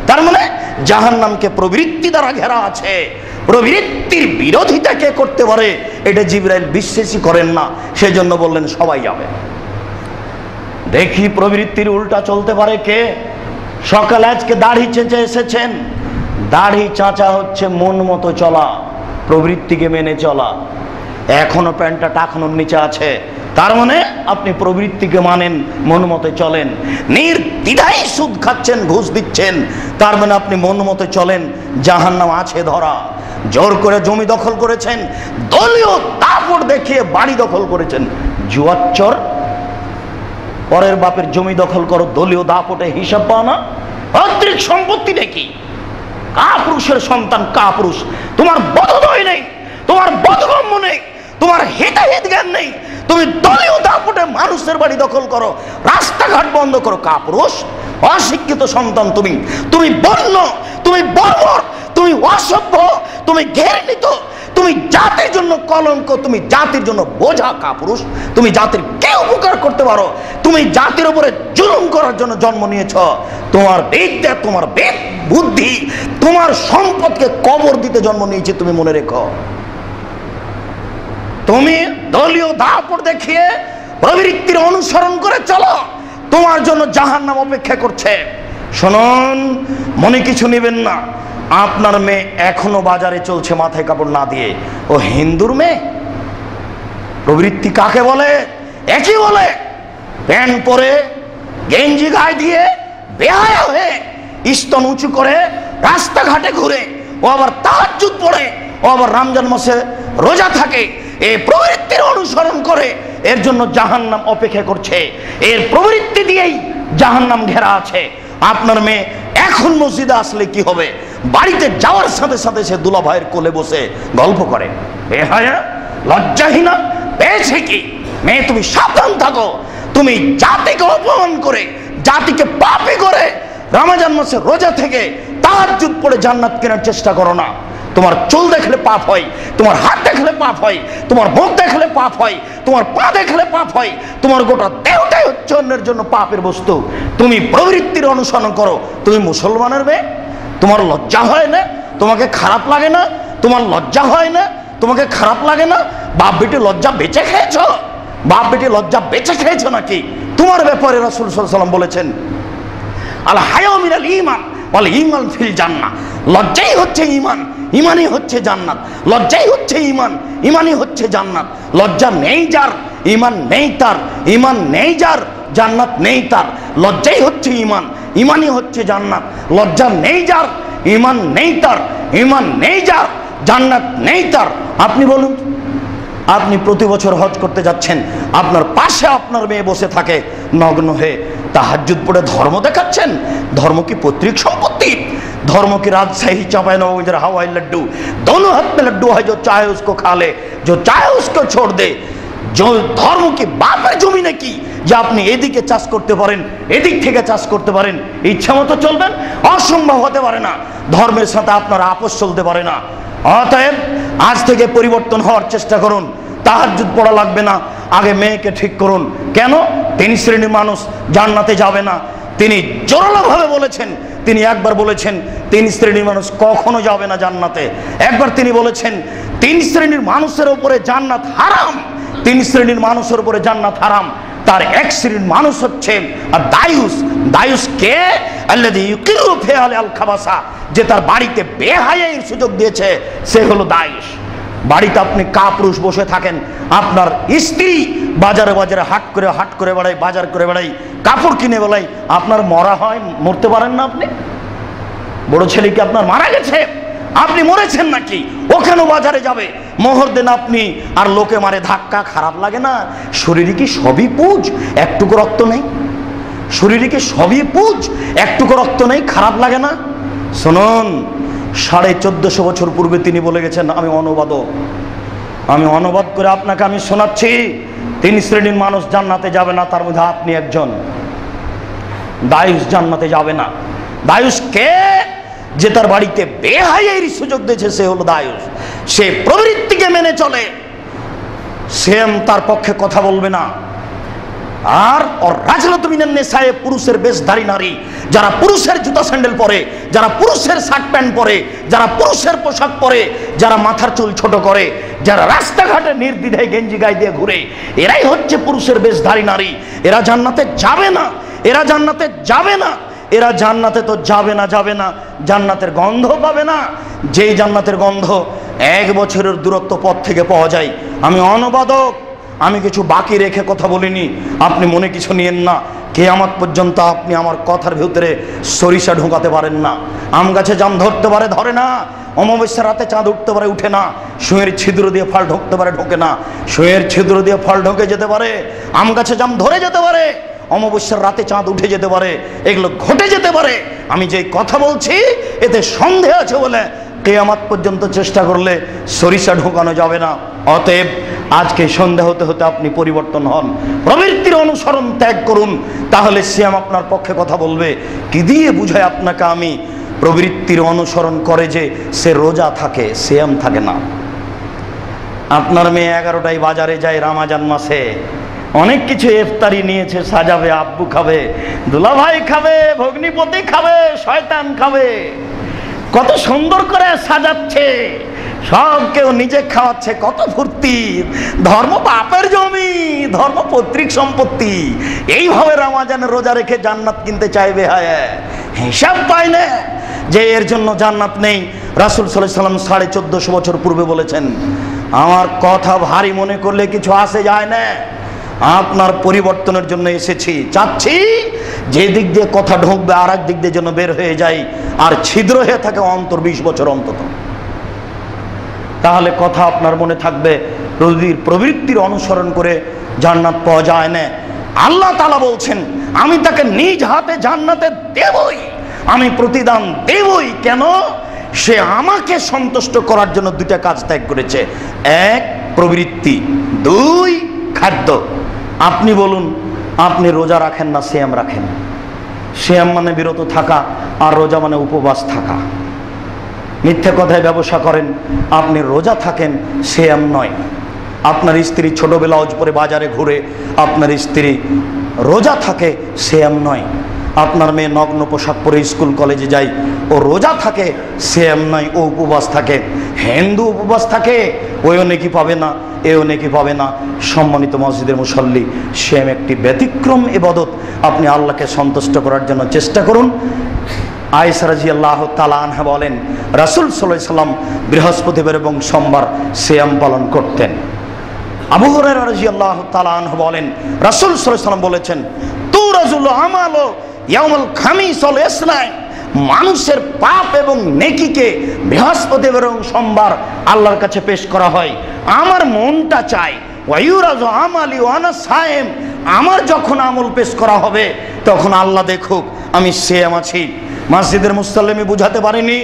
তার মানে জাহান্নামকে প্রবৃত্তি দ্বারা ঘেরা আছে। প্রবৃত্তির বিরোধিতা কে করতে পারে এটা জিবরাইল বিশ্বাসই করেন না, সেজন্য বললেন সবাই যাবে। দেখি প্রবৃত্তির উল্টা চলতে পারে কে? সকালে আজকে দাড়ি চেঁচে এসেছেন, দাড়ি চাঁচা হচ্ছে মন মতো চলা, প্রবৃত্তিকে মেনে চলা। এখনো প্যান্টটা টাকানোর নিচে আছে, তার মানে আপনি প্রবৃত্তিকে মানেন, মন মতো চলেন। নির্দ্বিধায় সুদ খাচ্ছেন, ঘুষ দিচ্ছেন, তার মানে আপনি মন মতো চলেন, জাহান্নাম আছে ধরা। জোর করে জমি দখল করেছেন, দলীয় দাপট দেখিয়ে বাড়ি দখল করেছেন, জুয়াচ্চর। পরের বাপের জমি দখল করো, দলীয় দাপটে হিসাব পাও না, অতিরিক্ত সম্পত্তি নাকি? কাপুরুষের সন্তান কাপুরুষ, তোমার বোধোদয় নেই, তোমার বোধগম্য নেই, তোমার হিতাহিত জ্ঞান নেই, তুমি দলীয় দাপটে মানুষের বাড়ি দখল করো, রাস্তাঘাট বন্ধ করো, কাপুরুষ। অশিক্ষিত সন্তান তুমি, তুমি বন্য, তুমি বর্বর, তুমি অসভ্য, তুমি ঘৃণিত, তুমি জাতির জন্য কলঙ্ক, তুমি জাতির জন্য বোঝা, কাপুরুষ। তুমি জাতির কে উপকার করতে পারো? তুমি জাতির উপরে জুলুম করার জন্য জন্ম নিয়েছ। তোমার বিদ্যা, তোমার বুদ্ধি, তোমার সম্পদকে কবর দিতে জন্ম নিয়েছে, তুমি মনে রেখো। তুমি দলীয় দাপট দেখিয়ে প্রবৃত্তির অনুসরণ করে চলো, তোমার জন্য জাহান্নাম অপেক্ষা করছে। শুনুন, মনে কিছু নেবেন না, আপনার মেয়ে এখনো বাজারে চলছে মাথায় কাপড় না দিয়ে, ও হিন্দুর মেয়ে। প্রবৃত্তি কাকে বলে? একই বলে, প্যান্ট পরে, গেঞ্জি গায়ে দিয়ে, বেহায়া হয়ে, স্তন উঁচু করে রাস্তাঘাটে ঘুরে, ও আবার তাহাজ্জুদ পড়ে, ও আবার রমজান মাসে রোজা থাকে, এই প্রবৃত্তির অনুসরণ করে, এর জন্য জাহান্নাম অপেক্ষা করছে। এর প্রবৃত্তি দিয়েই জাহান্নাম ঘেরা আছে। আপনার মেয়ে এখন মসজিদে আসলে কি হবে? বাড়িতে যাওয়ার সাথে সাথে সে দুলা ভাইয়ের কোলে বসে গল্প করে। বেহায়া, লজ্জাহীনা, পেয়েছে কি? মেয়ে তুমি সাবধান থাকো, তুমি জাতিকে অপমান করে, জাতিকে পাপী করে রমজান মাসে রোজা থেকে তাহাজ্জুদ পড়ে জান্নাত কেনার চেষ্টা করো না। তোমার চুল দেখলে পাপ হয়, তোমার হাত দেখলে পাপ হয়, তোমার মুখ দেখলে পাপ হয়, তোমার পা দেখলে পাপ হয়, তোমার গোটা দেহটাই হচ্ছে অন্যের জন্য পাপের বস্তু। তুমি প্রবৃত্তির অনুসরণ করো। তুমি মুসলমানের মেয়ে, তোমার লজ্জা হয় না? তোমাকে খারাপ লাগে না? তোমার লজ্জা হয় না? তোমাকে খারাপ লাগে না? বাপ বেটি লজ্জা বেঁচে খেয়েছ? বাপ বেটি লজ্জা বেঁচে খেয়েছ নাকি? তোমার ব্যাপারে রাসূল সাল্লাল্লাহু আলাইহি ওয়াসাল্লাম বলেছেন, আল হায়াউ মিনাল ঈমান ওয়াল ঈমান ফিল জান্নাহ। লজ্জাই হচ্ছে ঈমান, ঈমানই হচ্ছে জান্নাত। লজ্জাই হচ্ছে ঈমান, ঈমানই হচ্ছে জান্নাত। লজ্জা নেই যার, ঈমান নেই তার, ঈমান নেই যার, জান্নাত নেই তার। লজ্জাই হচ্ছে ঈমান, ঈমানই হচ্ছে জান্নাত। লজ্জা নেই যার, ঈমান নেই তার, ঈমান নেই যার, জান্নাত নেই তার। আপনি বলুন, আপনি প্রতি বছর হজ করতে যাচ্ছেন, আপনার পাশে আপনার মেয়ে বসে থাকে নগ্ন হয়ে, তাহাজ্জুদ পড়ে ধর্ম দেখাচ্ছেন। ধর্ম কি পৈতৃক সম্পত্তি? धर्म की राजशाही चांपाई इधर हवाई लड्डू, दोनों हाथ में लड्डू है, जो चाहे उसको खा ले, जो चाहे उसको छोड़ दे। जो धर्म की बापर जमी नाकि যে আপনি এদিকে চাষ করতে পারেন, এদিক থেকে চাষ করতে পারেন, ইচ্ছা মতো চলবেন, অসম্ভব হতে পারে না। ধর্মের সাথে আপনার আপোষ চলতে পারে না। অতএব আজ থেকে পরিবর্তন হওয়ার চেষ্টা করুন। তাহাজ্জুদ পড়া লাগবে না, আগে মেয়েকে ঠিক করুন। কেন? তিন শ্রেণীর মানুষ জান্নাতে যাবে না। তিনি জোরালোভাবে বলেছেন, তিনি একবার বলেছেন তিন শ্রেণীর মানুষ কখনো যাবে না জান্নাতে। একবার তিনি বলেছেন তিন শ্রেণীর মানুষের উপরে জান্নাত হারাম, তিন শ্রেণীর মানুষের উপরে জান্নাত হারাম। তার এক শ্রেণীর মানুষ হচ্ছে আর দায়ুস। দায়ুস কে? আল্লাযী ইউকিরু ফি আল খাবাসা, যে তার বাড়িতে বেহায়াইর সুযোগ দিয়েছে, সে হলো দায়ুস। বাড়িতে আপনি কাপুরুষ বসে থাকেন, আপনার স্ত্রী বাজারে বাজারে হাট করে বেড়াই, বাজার করে বেড়াই, কাপড় কিনে বেড়াই, আপনার মরা হয়, মরতে পারেন না আপনি? বড় ছেলে কি আপনার মারা গেছে, আপনি মরেছেন নাকি? ও কেন বাজারে যাবে? মোহর দেন আপনি, আর লোকে মারে ধাক্কা, খারাপ লাগে না? শরীরে কি সবই পুজ, একটুকু রক্ত নেই? শরীরে কি সবই পুজ, একটুকু রক্ত নেই? খারাপ লাগে না? শুনুন, 1450 বছর পূর্বে তিনি বলে গেছেন, আমি অনুবাদ করে আপনাকে আমি শোনাচ্ছি। তিন শ্রেণীর মানুষ জান্নাতে যাবে না, তার মধ্যে আপনি একজন। দায়ুস জান্নাতে যাবে না। দায়ুস কে? যে তার বাড়িতে বেহায়াইর সুযোগ দিয়েছে, সে হলো দায়ুস। সে প্রবৃত্তিকে মেনে চলে, সেম তার পক্ষে কথা বলবে না। আর রাজনাত মিনান নিসায়ে, পুরুষের বেশধারী নারী, যারা পুরুষের জুতা স্যান্ডেল পরে, যারা পুরুষের শার্ট প্যান্ট পরে, যারা পুরুষের পোশাক পরে, যারা মাথার চুল ছোট করে, যারা রাস্তাঘাটে নির্দ্বিধায় গেঞ্জি গায়ে দিয়ে ঘুরে, এরাই হচ্ছে পুরুষের বেশধারী নারী। এরা জান্নাতে যাবে না, এরা জান্নাতে যাবে না, এরা জান্নাতে তো যাবে না, জান্নাতের গন্ধ পাবে না। যেই জান্নাতের গন্ধ 1 বছরের দূরত্ব পথ থেকে পাওয়া যায়। আমি অনুবাদক, আমি কিছু বাকি রেখে কথা বলিনি, আপনি মনে কিছু নিয়েন না। কিয়ামত পর্যন্ত আপনি আমার কথার ভিতরে সরিষা ঢোকাতে পারেন না। আম গাছে জাম ধরতে পারে, ধরে না। অমাবস্যার রাতে চাঁদ উঠতে পারে, উঠে না। সুঁয়ের ছিদ্র দিয়ে ফল ঢুকতে পারে, ঢোকে না। সুঁয়ের ছিদ্র দিয়ে ফল ঢোকে যেতে পারে, আম গাছে জাম ধরে যেতে পারে, অমাবস্যার রাতে চাঁদ উঠে যেতে পারে, এগুলো ঘটে যেতে পারে। আমি যে কথা বলছি এতে সন্দেহ আছে বলে কিয়ামত পর্যন্ত চেষ্টা করলে সরিষা ঢোকানো যাবে না। অতএব আজকে সন্দেহ হতে হতে আপনি পরিবর্তন হন, প্রবৃত্তির অনুসরণ ত্যাগ করুন, তাহলে সিয়াম আপনার পক্ষে কথা বলবে। কি দিয়ে বুঝায় আপনাকে আমি? প্রবৃত্তির অনুসরণ করে যে সে রোজা থাকে, সিয়াম থাকে না। আপনার মেয়ে 11টায় বাজারে যায় রমজান মাসে, অনেক কিছু ইফতারি নিয়েছে, সাজাবে, আব্বু খাবে, দুলাভাই খাবে, ভগ্নিপতি খাবে, শয়তান খাবে, কত সুন্দর করে সাজাচ্ছে, সব কেউ নিজে খাওয়াচ্ছে, কত ফুর্তি। ধর্ম বাপের জমি, ধর্ম পৈতৃক সম্পত্তি। এইভাবে রমজানের রোজা রেখে জান্নাত কিনতে চাইবে, হায় হিসাব পায় না যে এর জন্য জান্নাত নেই। রাসূল সাল্লাল্লাহু আলাইহি সাল্লাম 1450 বছর পূর্বে বলেছেন, আমার কথা ভারী মনে করলে কিছু আসে যায় না, আপনার পরিবর্তনের জন্য এসেছি। চাচ্ছি যে দিক দিয়ে কথা ঢুকবে আর এক দিক দিয়ে যেন বের হয়ে যায়, আর ছিদ্র হয়ে থাকে অন্তর 20 বছর অন্তত। তাহলে কথা আপনার মনে থাকবে, প্রবৃত্তির অনুসরণ করে জান্নাত পাওয়া যায় না। আল্লাহ তাআলা বলছেন, আমি তাকে নিজ হাতে জান্নাতে দেবই, আমি প্রতিদান দেবই। কেন? সে আমাকে সন্তুষ্ট করার জন্য 2টা কাজ ত্যাগ করেছে। 1 প্রবৃত্তি, 2 খাদ্য। আপনি বলুন, আপনি রোজা রাখেন না, সিয়াম রাখেন? সিয়াম মানে বিরত থাকা, আর রোজা মানে উপবাস থাকা। মিথ্যে কথায় ব্যবসা করেন, আপনি রোজা থাকেন, সিয়াম নয়। আপনার স্ত্রী ছোট ব্লাউজ পরে বাজারে ঘুরে, আপনার স্ত্রী রোজা থাকে, সিয়াম নয়। আপনার মেয়ে নগ্ন পোশাক পরে স্কুল কলেজে যায়, ও রোজা থাকে, সিয়াম নয়, ও উপবাস থাকে। হিন্দু উপবাস থাকে, ওইও নেকি পাবে না, এও নেকি পাবে না। সম্মানিত মসজিদের মুসল্লি, সিয়াম একটি ব্যতিক্রম ইবাদত। আপনি আল্লাহকে সন্তুষ্ট করার জন্য চেষ্টা করুন। আয়েশা রাদিয়াল্লাহু তাআলা আনহা বলেন, রাসূল সাল্লাল্লাহু আলাইহি সাল্লাম বৃহস্পতিবার এবং সোমবার সিয়াম পালন করতেন। আবু হুরায়রা রাদিয়াল্লাহু তাআলা আনহু বলেন, রাসূল সাল্লাল্লাহু আলাইহি সাল্লাম বলেছেন, তুরাজুল আমালু ইয়াউমুল খামিস ওয়াল ইসনাইন, মানুষের পাপ এবং নেকিকে বৃহস্পতিবার এবং সোমবার আল্লাহর কাছে পেশ করা হয়। আমার মনটা চায়, ওয়ায়ুরাজু আমালি ওয়া আনা সায়েম, আমার যখন আমল পেশ করা হবে তখন আল্লাহ দেখুক আমি সিয়াম আছি। মসজিদের মুসল্লি বুঝাতে পারিনি,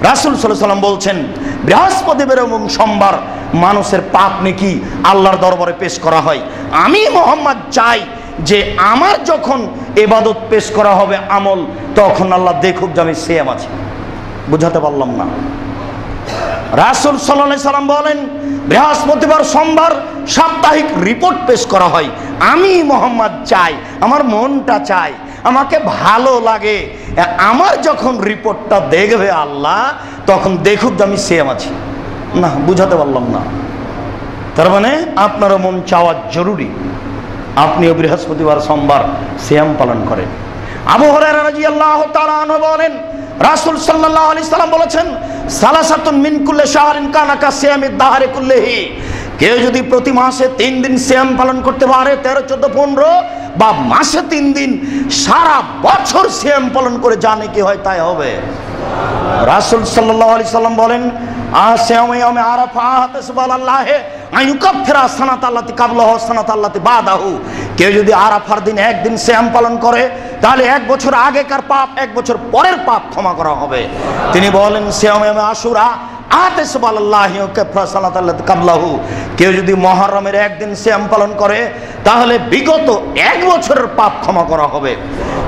রাসূল সাল্লাল্লাহু আলাইহি সাল্লাম বলছেন, বৃহস্পতিবার এবং সোমবার মানুষের পাপ নেকি আল্লাহর দরবারে পেশ করা হয়। আমি মুহাম্মদ চাই যে আমার যখন ইবাদত পেশ করা হবে আমল, তখন আল্লাহ দেখুক যে আমি সিয়াম আছি। বুঝাতে পারলাম না? রাসূল সাল্লাল্লাহু আলাইহি সাল্লাম বলেন, বৃহস্পতিবার সোমবার সাপ্তাহিক রিপোর্ট পেশ করা হয়। আমি মোহাম্মদ চাই, আমার মনটা চাই, আমাকে ভালো লাগে। আমার যখন রিপোর্টটা দেখবে আল্লাহ, তখন দেখুক যে আমি সেম আছি। না, বুঝাতে পারলাম না। তার মানে আপনারও মন চাওয়া জরুরি। আপনিও বৃহস্পতিবার সোমবার সিয়াম পালন করেন। আবু হুরায়রা রাদিয়াল্লাহু তাআলা আনহু বলেন, রাসূল সাল্লাল্লাহু আলাইহি সাল্লাম বলেছেন, সালাসাতুন মিন কুল্লি শাহরিন কানা কা সিয়ামিদ দাহরি কুল্লিহি। কেউ যদি প্রতি মাসে 3 দিন সিয়াম পালন করতে পারে, 13, 14, 15, বা মাসে 3 দিন, সারা বছর সিয়াম পালন করে জানে কি হয় তাই হবে। রাসূল সাল্লাল্লাহু আলাইহি সাল্লাম বলেন, আসিয়ামু ইয়াউমি আরাফা তাসবাল্লাহি আইয়ুকাফিরা সানাতাল্লাতি কাবলাহু সানাতাল্লাতি বাদাহু। কেউ যদি আরাফার দিন একদিন সিয়াম পালন করে, তাহলে 1 বছর আগেকার পাপ 1 বছর পরের পাপ ক্ষমা করা হবে। তিনি বলেন, সিয়ামু ইয়াউমি আশুরা আতাসবাল্লাহি ওয়াকাফিরা সানাতাল্লাতি কাবলাহু। কেউ যদি মুহররমের একদিন সিয়াম পালন করে, তাহলে বিগত 1 বছরের পাপ ক্ষমা করা হবে।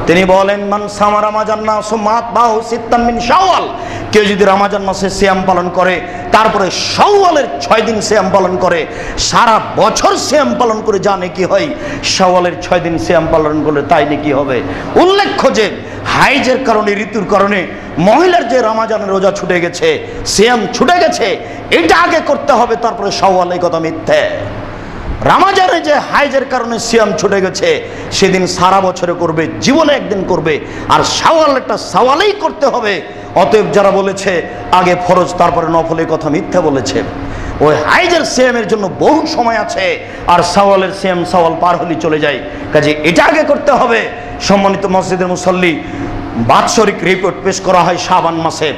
তিনি বলেন, মান সামা রমাজান না সুমাত বাহু সিত্তান মিন শাওয়াল। কেউ যদি রমাজান মাসে সিয়াম পালন করে, তারপরে শাওয়ালের 6 দিন সিয়াম পালন করে, সারা বছর সিয়াম পালন করে জানে কি হয়। শাওয়ালের 6 দিন সিয়াম পালন করলে তাই নাকি হবে। উল্লেখ্য যে হাইজের কারণে, ঋতুর কারণে মহিলার যে রমাজানের রোজা ছুটে গেছে, সিয়াম ছুটে গেছে, এটা আগে করতে হবে, তারপরে শাওয়াল। এই কথা মিথ্যে। রমাজানে যে হাইজের কারণে সিয়াম ছুটে গেছে, সেদিন সারা বছরে করবে, জীবনে একদিন করবে। আর শাওয়ালটা শাওয়ালেই করতে হবে। অতএব যারা বলেছে আগে ফরজ তারপরে নফল, এই কথা মিথ্যা বলেছে। ওই হাইজের সিয়ামের জন্য বহু সময় আছে, আর শাওয়ালের সিয়াম শাওয়াল পার হলেই চলে যায়। কাজে এটা আগে করতে হবে। সম্মানিত মসজিদের মুসল্লি, বাৎসরিক রিপোর্ট পেশ করা হয় শাবান মাসে।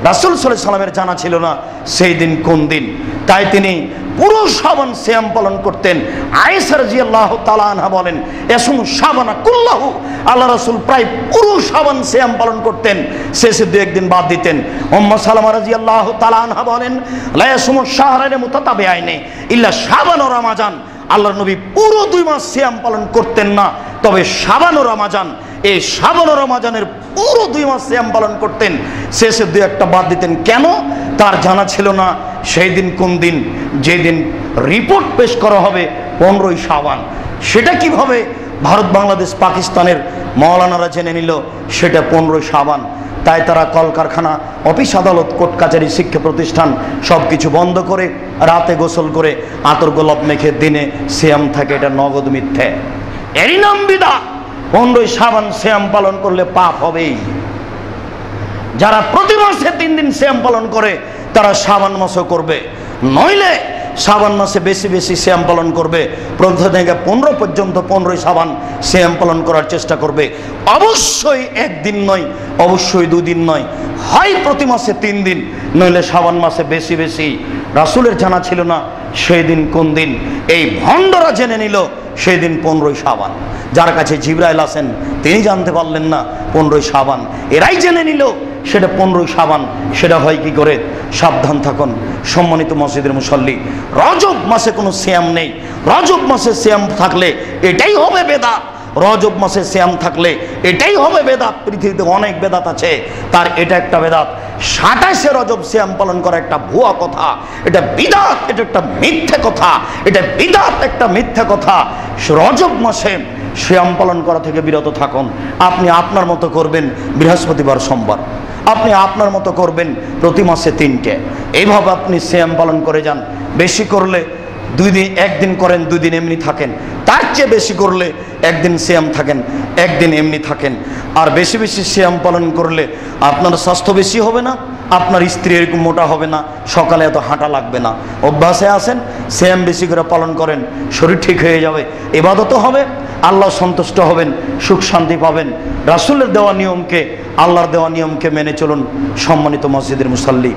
রাসূল সাল্লাল্লাহু আলাইহি সাল্লামের জানা ছিল না সেই দিন কোন দিন, তাই তিনি পুরো শাবান সিয়াম পালন করতেন। আয়েশা রাদিয়াল্লাহু তাআলা আনহা বলেন, ইয়াসুম শাবানা কুল্লাহু। আল্লাহ রাসূল প্রায় পুরো শাবান সিয়াম পালন করতেন, শেষে 2-1 দিন বাদ দিতেন। উম্মু সালামা রাদিয়াল্লাহু তাআলা আনহা বলেন, লা ইয়াসুমু শাহরাইনি মুতাতাবিআইনি ইল্লা শাবান ও রমাজান। আল্লাহর নবী পুরো 2 মাস সিয়াম পালন করতেন না, তবে শাবান ও রমাজান, এই শাবান ও রমাজানের পুরো 2 মাস সিয়াম পালন করতেন, শেষে 2-1টা বাদ দিতেন। কেন? তার জানা ছিল না সেই দিন কোন দিন, যেদিন রিপোর্ট পেশ করা হবে 15ই শাবান। সেটা কিভাবে ভারত, বাংলাদেশ, পাকিস্তানের মাওলানারা জেনে নিল সেটা 15ই শাবান। তাই তারা কলকারখানা, অফিস আদালত, কোর্ট কাচারি, শিক্ষা প্রতিষ্ঠান সব কিছু বন্ধ করে রাতে গোসল করে আতর গোলাপ মেখে দিনে সিয়াম থাকে। এটা নগদ মিথ্যে। এরই নাম বিদআত। 15ই শাবান সিয়াম পালন করলে পাপ হবেই। যারা প্রতি মাসে 3 দিন সিয়াম পালন করে, তারা শাবান মাসও করবে। নইলে শাবান মাসে বেশি বেশি সিয়াম পালন করবে। প্রথম থেকে 15 পর্যন্ত 15ই শাবান সিয়াম পালন করার চেষ্টা করবে। অবশ্যই 1 দিন নয়, অবশ্যই 2 দিন নয়, হয় প্রতি মাসে 3 দিন, নইলে শাবান মাসে বেশি বেশি। রাসূলের জানা ছিল না সেই দিন কোন দিন, এই ভণ্ডরা জেনে নিল সেই দিন 15ই শাবান। যার কাছে জিবরাইল আছেন তিনি জানতে পারলেন না 15ই শাবান, এরাই জেনে নিল সেটা 15ই শাবান। সেটা হয় কি করে? সাবধান থাকুন সম্মানিত মসজিদের মুসল্লি। রজব মাসে কোনো সিয়াম নেই। রজব মাসে সিয়াম থাকলে এটাই হবে বেদাত। রজব মাসে সিয়াম থাকলে এটাই হবে বেদাত। পৃথিবীতে অনেক বেদাত আছে, তার এটা একটা বেদাত। 27শে রজব সিয়াম পালন করা একটা ভুয়া কথা, এটা বিদাত, এটা একটা মিথ্যে কথা, এটা বিদাত, একটা মিথ্যে কথা। রজব মাসে সিয়াম পালন করা থেকে বিরত থাকুন। আপনি আপনার মতো করবেন বৃহস্পতিবার, সোমবার, আপনি আপনার মতো করবেন প্রতি মাসে 3টে। এইভাবে আপনি সিয়াম পালন করে যান। বেশি করলে 2 দিন, 1 দিন করেন, 2 দিন এমনি থাকেন। তার চেয়ে বেশি করলে 1 দিন সিয়াম থাকেন, 1 দিন এমনি থাকেন। আর বেশি বেশি সিয়াম পালন করলে আপনার স্বাস্থ্য বেশি হবে না, আপনার স্ত্রী এরকম মোটা হবে না, সকালে এত হাঁটা লাগবে না। অভ্যাসে আসেন, সিয়াম বেশি করে পালন করেন, শরীর ঠিক হয়ে যাবে, ইবাদতও হবে, আল্লাহ সন্তুষ্ট হবেন, সুখ শান্তি পাবেন। রাসূলের দেওয়া নিয়মকে, আল্লাহর দেওয়া নিয়মকে মেনে চলুন। সম্মানিত মসজিদের মুসল্লি,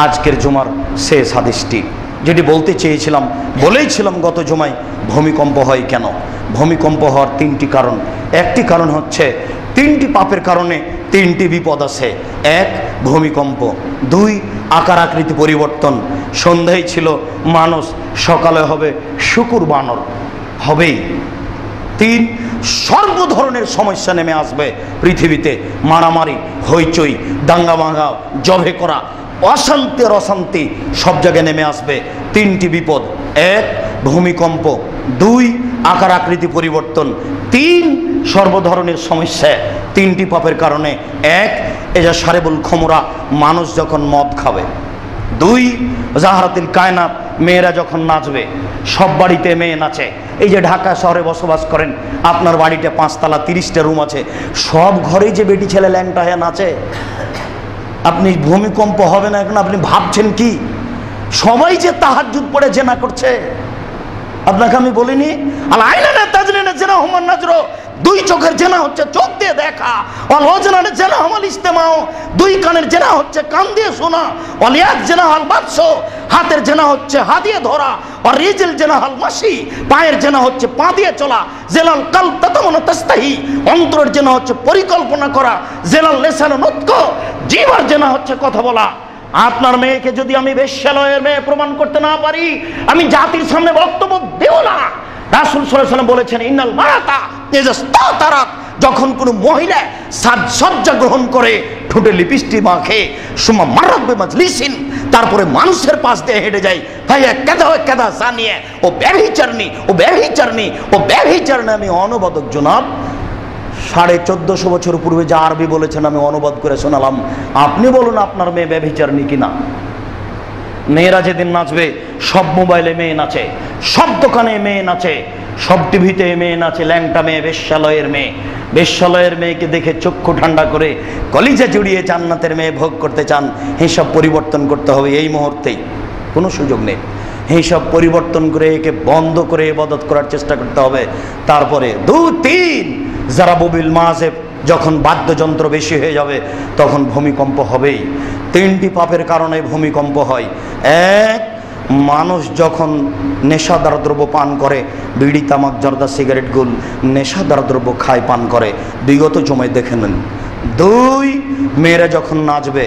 আজকের জুমার শেষ হাদিসটি যেটি বলতে চেয়েছিলাম, বলেইছিলাম গত জুমায়, ভূমিকম্প হয় কেন? ভূমিকম্প হওয়ার 3টি কারণ। একটি কারণ হচ্ছে 3টি পাপের কারণে 3টি বিপদ আছে। 1 ভূমিকম্প, 2 আকার আকৃতি পরিবর্তন, সন্ধ্যায় ছিল মানুষ, সকালে হবে শুকুর বানর, হবেই। 3 সর্ব ধরনের সমস্যা নেমে আসবে পৃথিবীতে। মারামারি, হইচই, দাঙ্গা ভাঙা, জবে করা, অশান্তি অশান্তি সব জায়গায় নেমে আসবে। 3টি বিপদ। 1 ভূমিকম্প, 2 আকার আকৃতি পরিবর্তন, 3 সর্বধরনের সমস্যা। 3টি পাপের কারণে। 1 এজা সারেবুল খমরা, মানুষ যখন মদ খাবে। 2 জাহারাতিল কায়নাত, মেয়েরা যখন নাচবে। সব বাড়িতে মেয়ে নাচে। এই যে ঢাকা শহরে বসবাস করেন, আপনার বাড়িতে 5 তলা 30টা রুম আছে, সব ঘরেই যে বেটি ছেলে ল্যাংটা হয়ে নাচে। আপনি ভূমিকম্প হবে না এখন আপনি ভাবছেন কি? সবাই যে তাহাজ্জুদ পড়ে জেনা করছে। আপনাকে আমি বলিনি আল আইনানা তাজনিনা জেনা হুমান নাজর, 2 চোখের জেনা হচ্ছে চোখ দিয়ে দেখা। অল ওজনানে জেনা হুমাল ইস্তেমাও, 2 কানের জেনা হচ্ছে কান দিয়ে শোনা। অল ইয়াদ জেনা হাল বাদস, হাতের জেনা হচ্ছে হাত দিয়ে ধরা। আর রিজিল জেনা হাল মাসি, পায়ের জেনা হচ্ছে পা দিয়ে চলা। জেলাল কালব তাতামনা তাস্তাহি, অন্তরের জেনা হচ্ছে পরিকল্পনা করা। জেলাল লিসান নুতক, জিহ্বার জেনা হচ্ছে কথা বলা। আপনার মেয়েকে যদি আমি বেশ্যালয়ের মেয়ে প্রমাণ করতে না পারি, আমি জাতির সামনে বক্তব্য দেব না। রাসূল সাল্লাল্লাহু আলাইহি ওয়াসাল্লাম বলেছেন, ইন্নাল মারাতা ইজাস্তাতারাত, যখন কোনো মহিলা সাজসজ্জা গ্রহণ করে, ঠোঁটে লিপস্টিক মাখে, সুমা মারাত বিমাজলিসিন, তারপরে মানুষের পাশ দিয়ে হেঁটে যায়, ভাইয়া কেদা কেদা জানিয়ে ও ব্যভিচারণী, ও ব্যভিচারণী, ও ব্যভিচারণী। আমি অনুবাদক জনাব, 1450 বছর পূর্বে যা আরবি বলেছেন আমি অনুবাদ করে শোনালাম। আপনি বলুন আপনার মেয়ে ব্যভিচারণী কিনা। মেয়েরা যেদিন নাচবে, সব মোবাইলে মেয়ে নাচে, সব দোকানে মেয়ে নাচে, সব টিভিতে মেয়ে নাচে। ল্যাংটা মেয়ে, বেশ্যালয়ের মেয়ে। বেশ্যালয়ের মেয়েকে দেখে চক্ষু ঠান্ডা করে কলিজা জুড়িয়ে জান্নাতের মেয়ে ভোগ করতে চান, হিসাব পরিবর্তন করতে হবে এই মুহূর্তেই, কোনো সুযোগ নেই। হিসাব পরিবর্তন করে একে বন্ধ করে ইবাদত করার চেষ্টা করতে হবে। তারপরে 2, 3 জারাবুবিল মাজেব, যখন বাদ্যযন্ত্র বেশি হয়ে যাবে তখন ভূমিকম্প হবেই। 3টি পাপের কারণে ভূমিকম্প হয়। 1 মানুষ যখন নেশাদার দ্রব্য পান করে, বিড়ি, তামাক, জর্দা, সিগারেট, গুল, নেশাদার দ্রব্য খায়, পান করে, বিগত জমায় দেখে নেন। 2 মেয়েরা যখন নাচবে।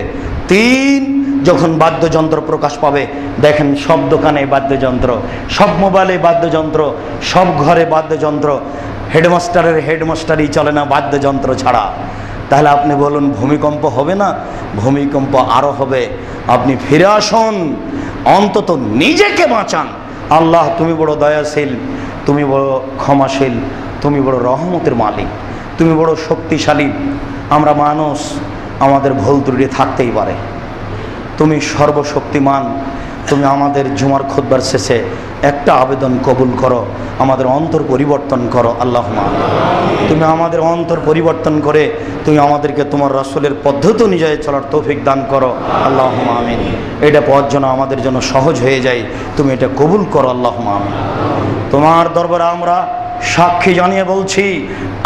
3 যখন বাদ্যযন্ত্র প্রকাশ পাবে, দেখেন সব দোকানে বাদ্যযন্ত্র, সব মোবাইলে বাদ্যযন্ত্র, সব ঘরে বাদ্যযন্ত্র। হেডমাস্টারের হেডমাস্টারই চলে না বাদ্যযন্ত্র ছাড়া। তাহলে আপনি বলুন ভূমিকম্প হবে না? ভূমিকম্প আরো হবে। আপনি ফিরে আসুন, অন্তত নিজেকে বাঁচান। আল্লাহ তুমি বড় দয়াশীল, তুমি বড় ক্ষমাশীল, তুমি বড় রহমতের মালিক, তুমি বড় শক্তিশালী। আমরা মানুষ, আমাদের ভুল ত্রুটি থাকতেই পারে। তুমি সর্বশক্তিমান। তুমি আমাদের জুমার খুতবার শেষে একটা আবেদন কবুল করো, আমাদের অন্তর পরিবর্তন করো। আল্লাহুম্মা তুমি আমাদের অন্তর পরিবর্তন করে তুমি আমাদেরকে তোমার রাসূলের পদ্ধতি অনুযায়ী চলার তৌফিক দান করো। আল্লাহুম্মা আমিন। এটা পথ যেন আমাদের জন্য সহজ হয়ে যায়, তুমি এটা কবুল করো। আল্লাহুম্মা আমিন। তোমার দরবারে আমরা সাক্ষী জানিয়ে বলছি,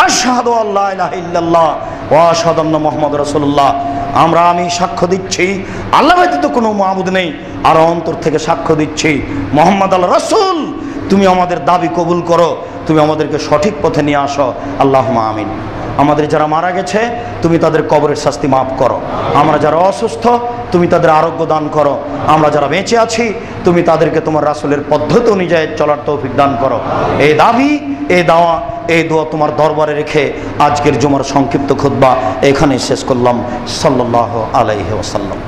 আশহাদু আল্লা ইলাহা ইল্লাল্লাহ ওয়া আশহাদু আন্না মুহাম্মাদুর রাসূলুল্লাহ। আমি সাক্ষ্য দিচ্ছি আল্লাহ ব্যতীত কোনো মাবুদ নেই, আর অন্তর থেকে সাক্ষ্য দিচ্ছি মুহাম্মদ আল্লাহ রাসূল। তুমি আমাদের দাবি কবুল করো, তুমি আমাদেরকে সঠিক পথে নিয়ে আসো। আল্লাহুম্মা আমিন। আমাদের যারা মারা গেছে তুমি তাদের কবরের শাস্তি মাফ করো। আমরা যারা অসুস্থ তুমি তাদের আরোগ্য দান করো। আমরা যারা বেঁচে আছি তুমি তাদেরকে তোমার রাসূলের পদ্ধতি অনুযায়ী চলার তৌফিক দান করো। এই দাবি, এই দাওয়া, এই দোয়া তোমার দরবারে রেখে আজকের জুমার সংক্ষিপ্ত খুতবা এখানে শেষ করলাম। সাল্লাল্লাহু আলাইহি ওয়াসাল্লাম।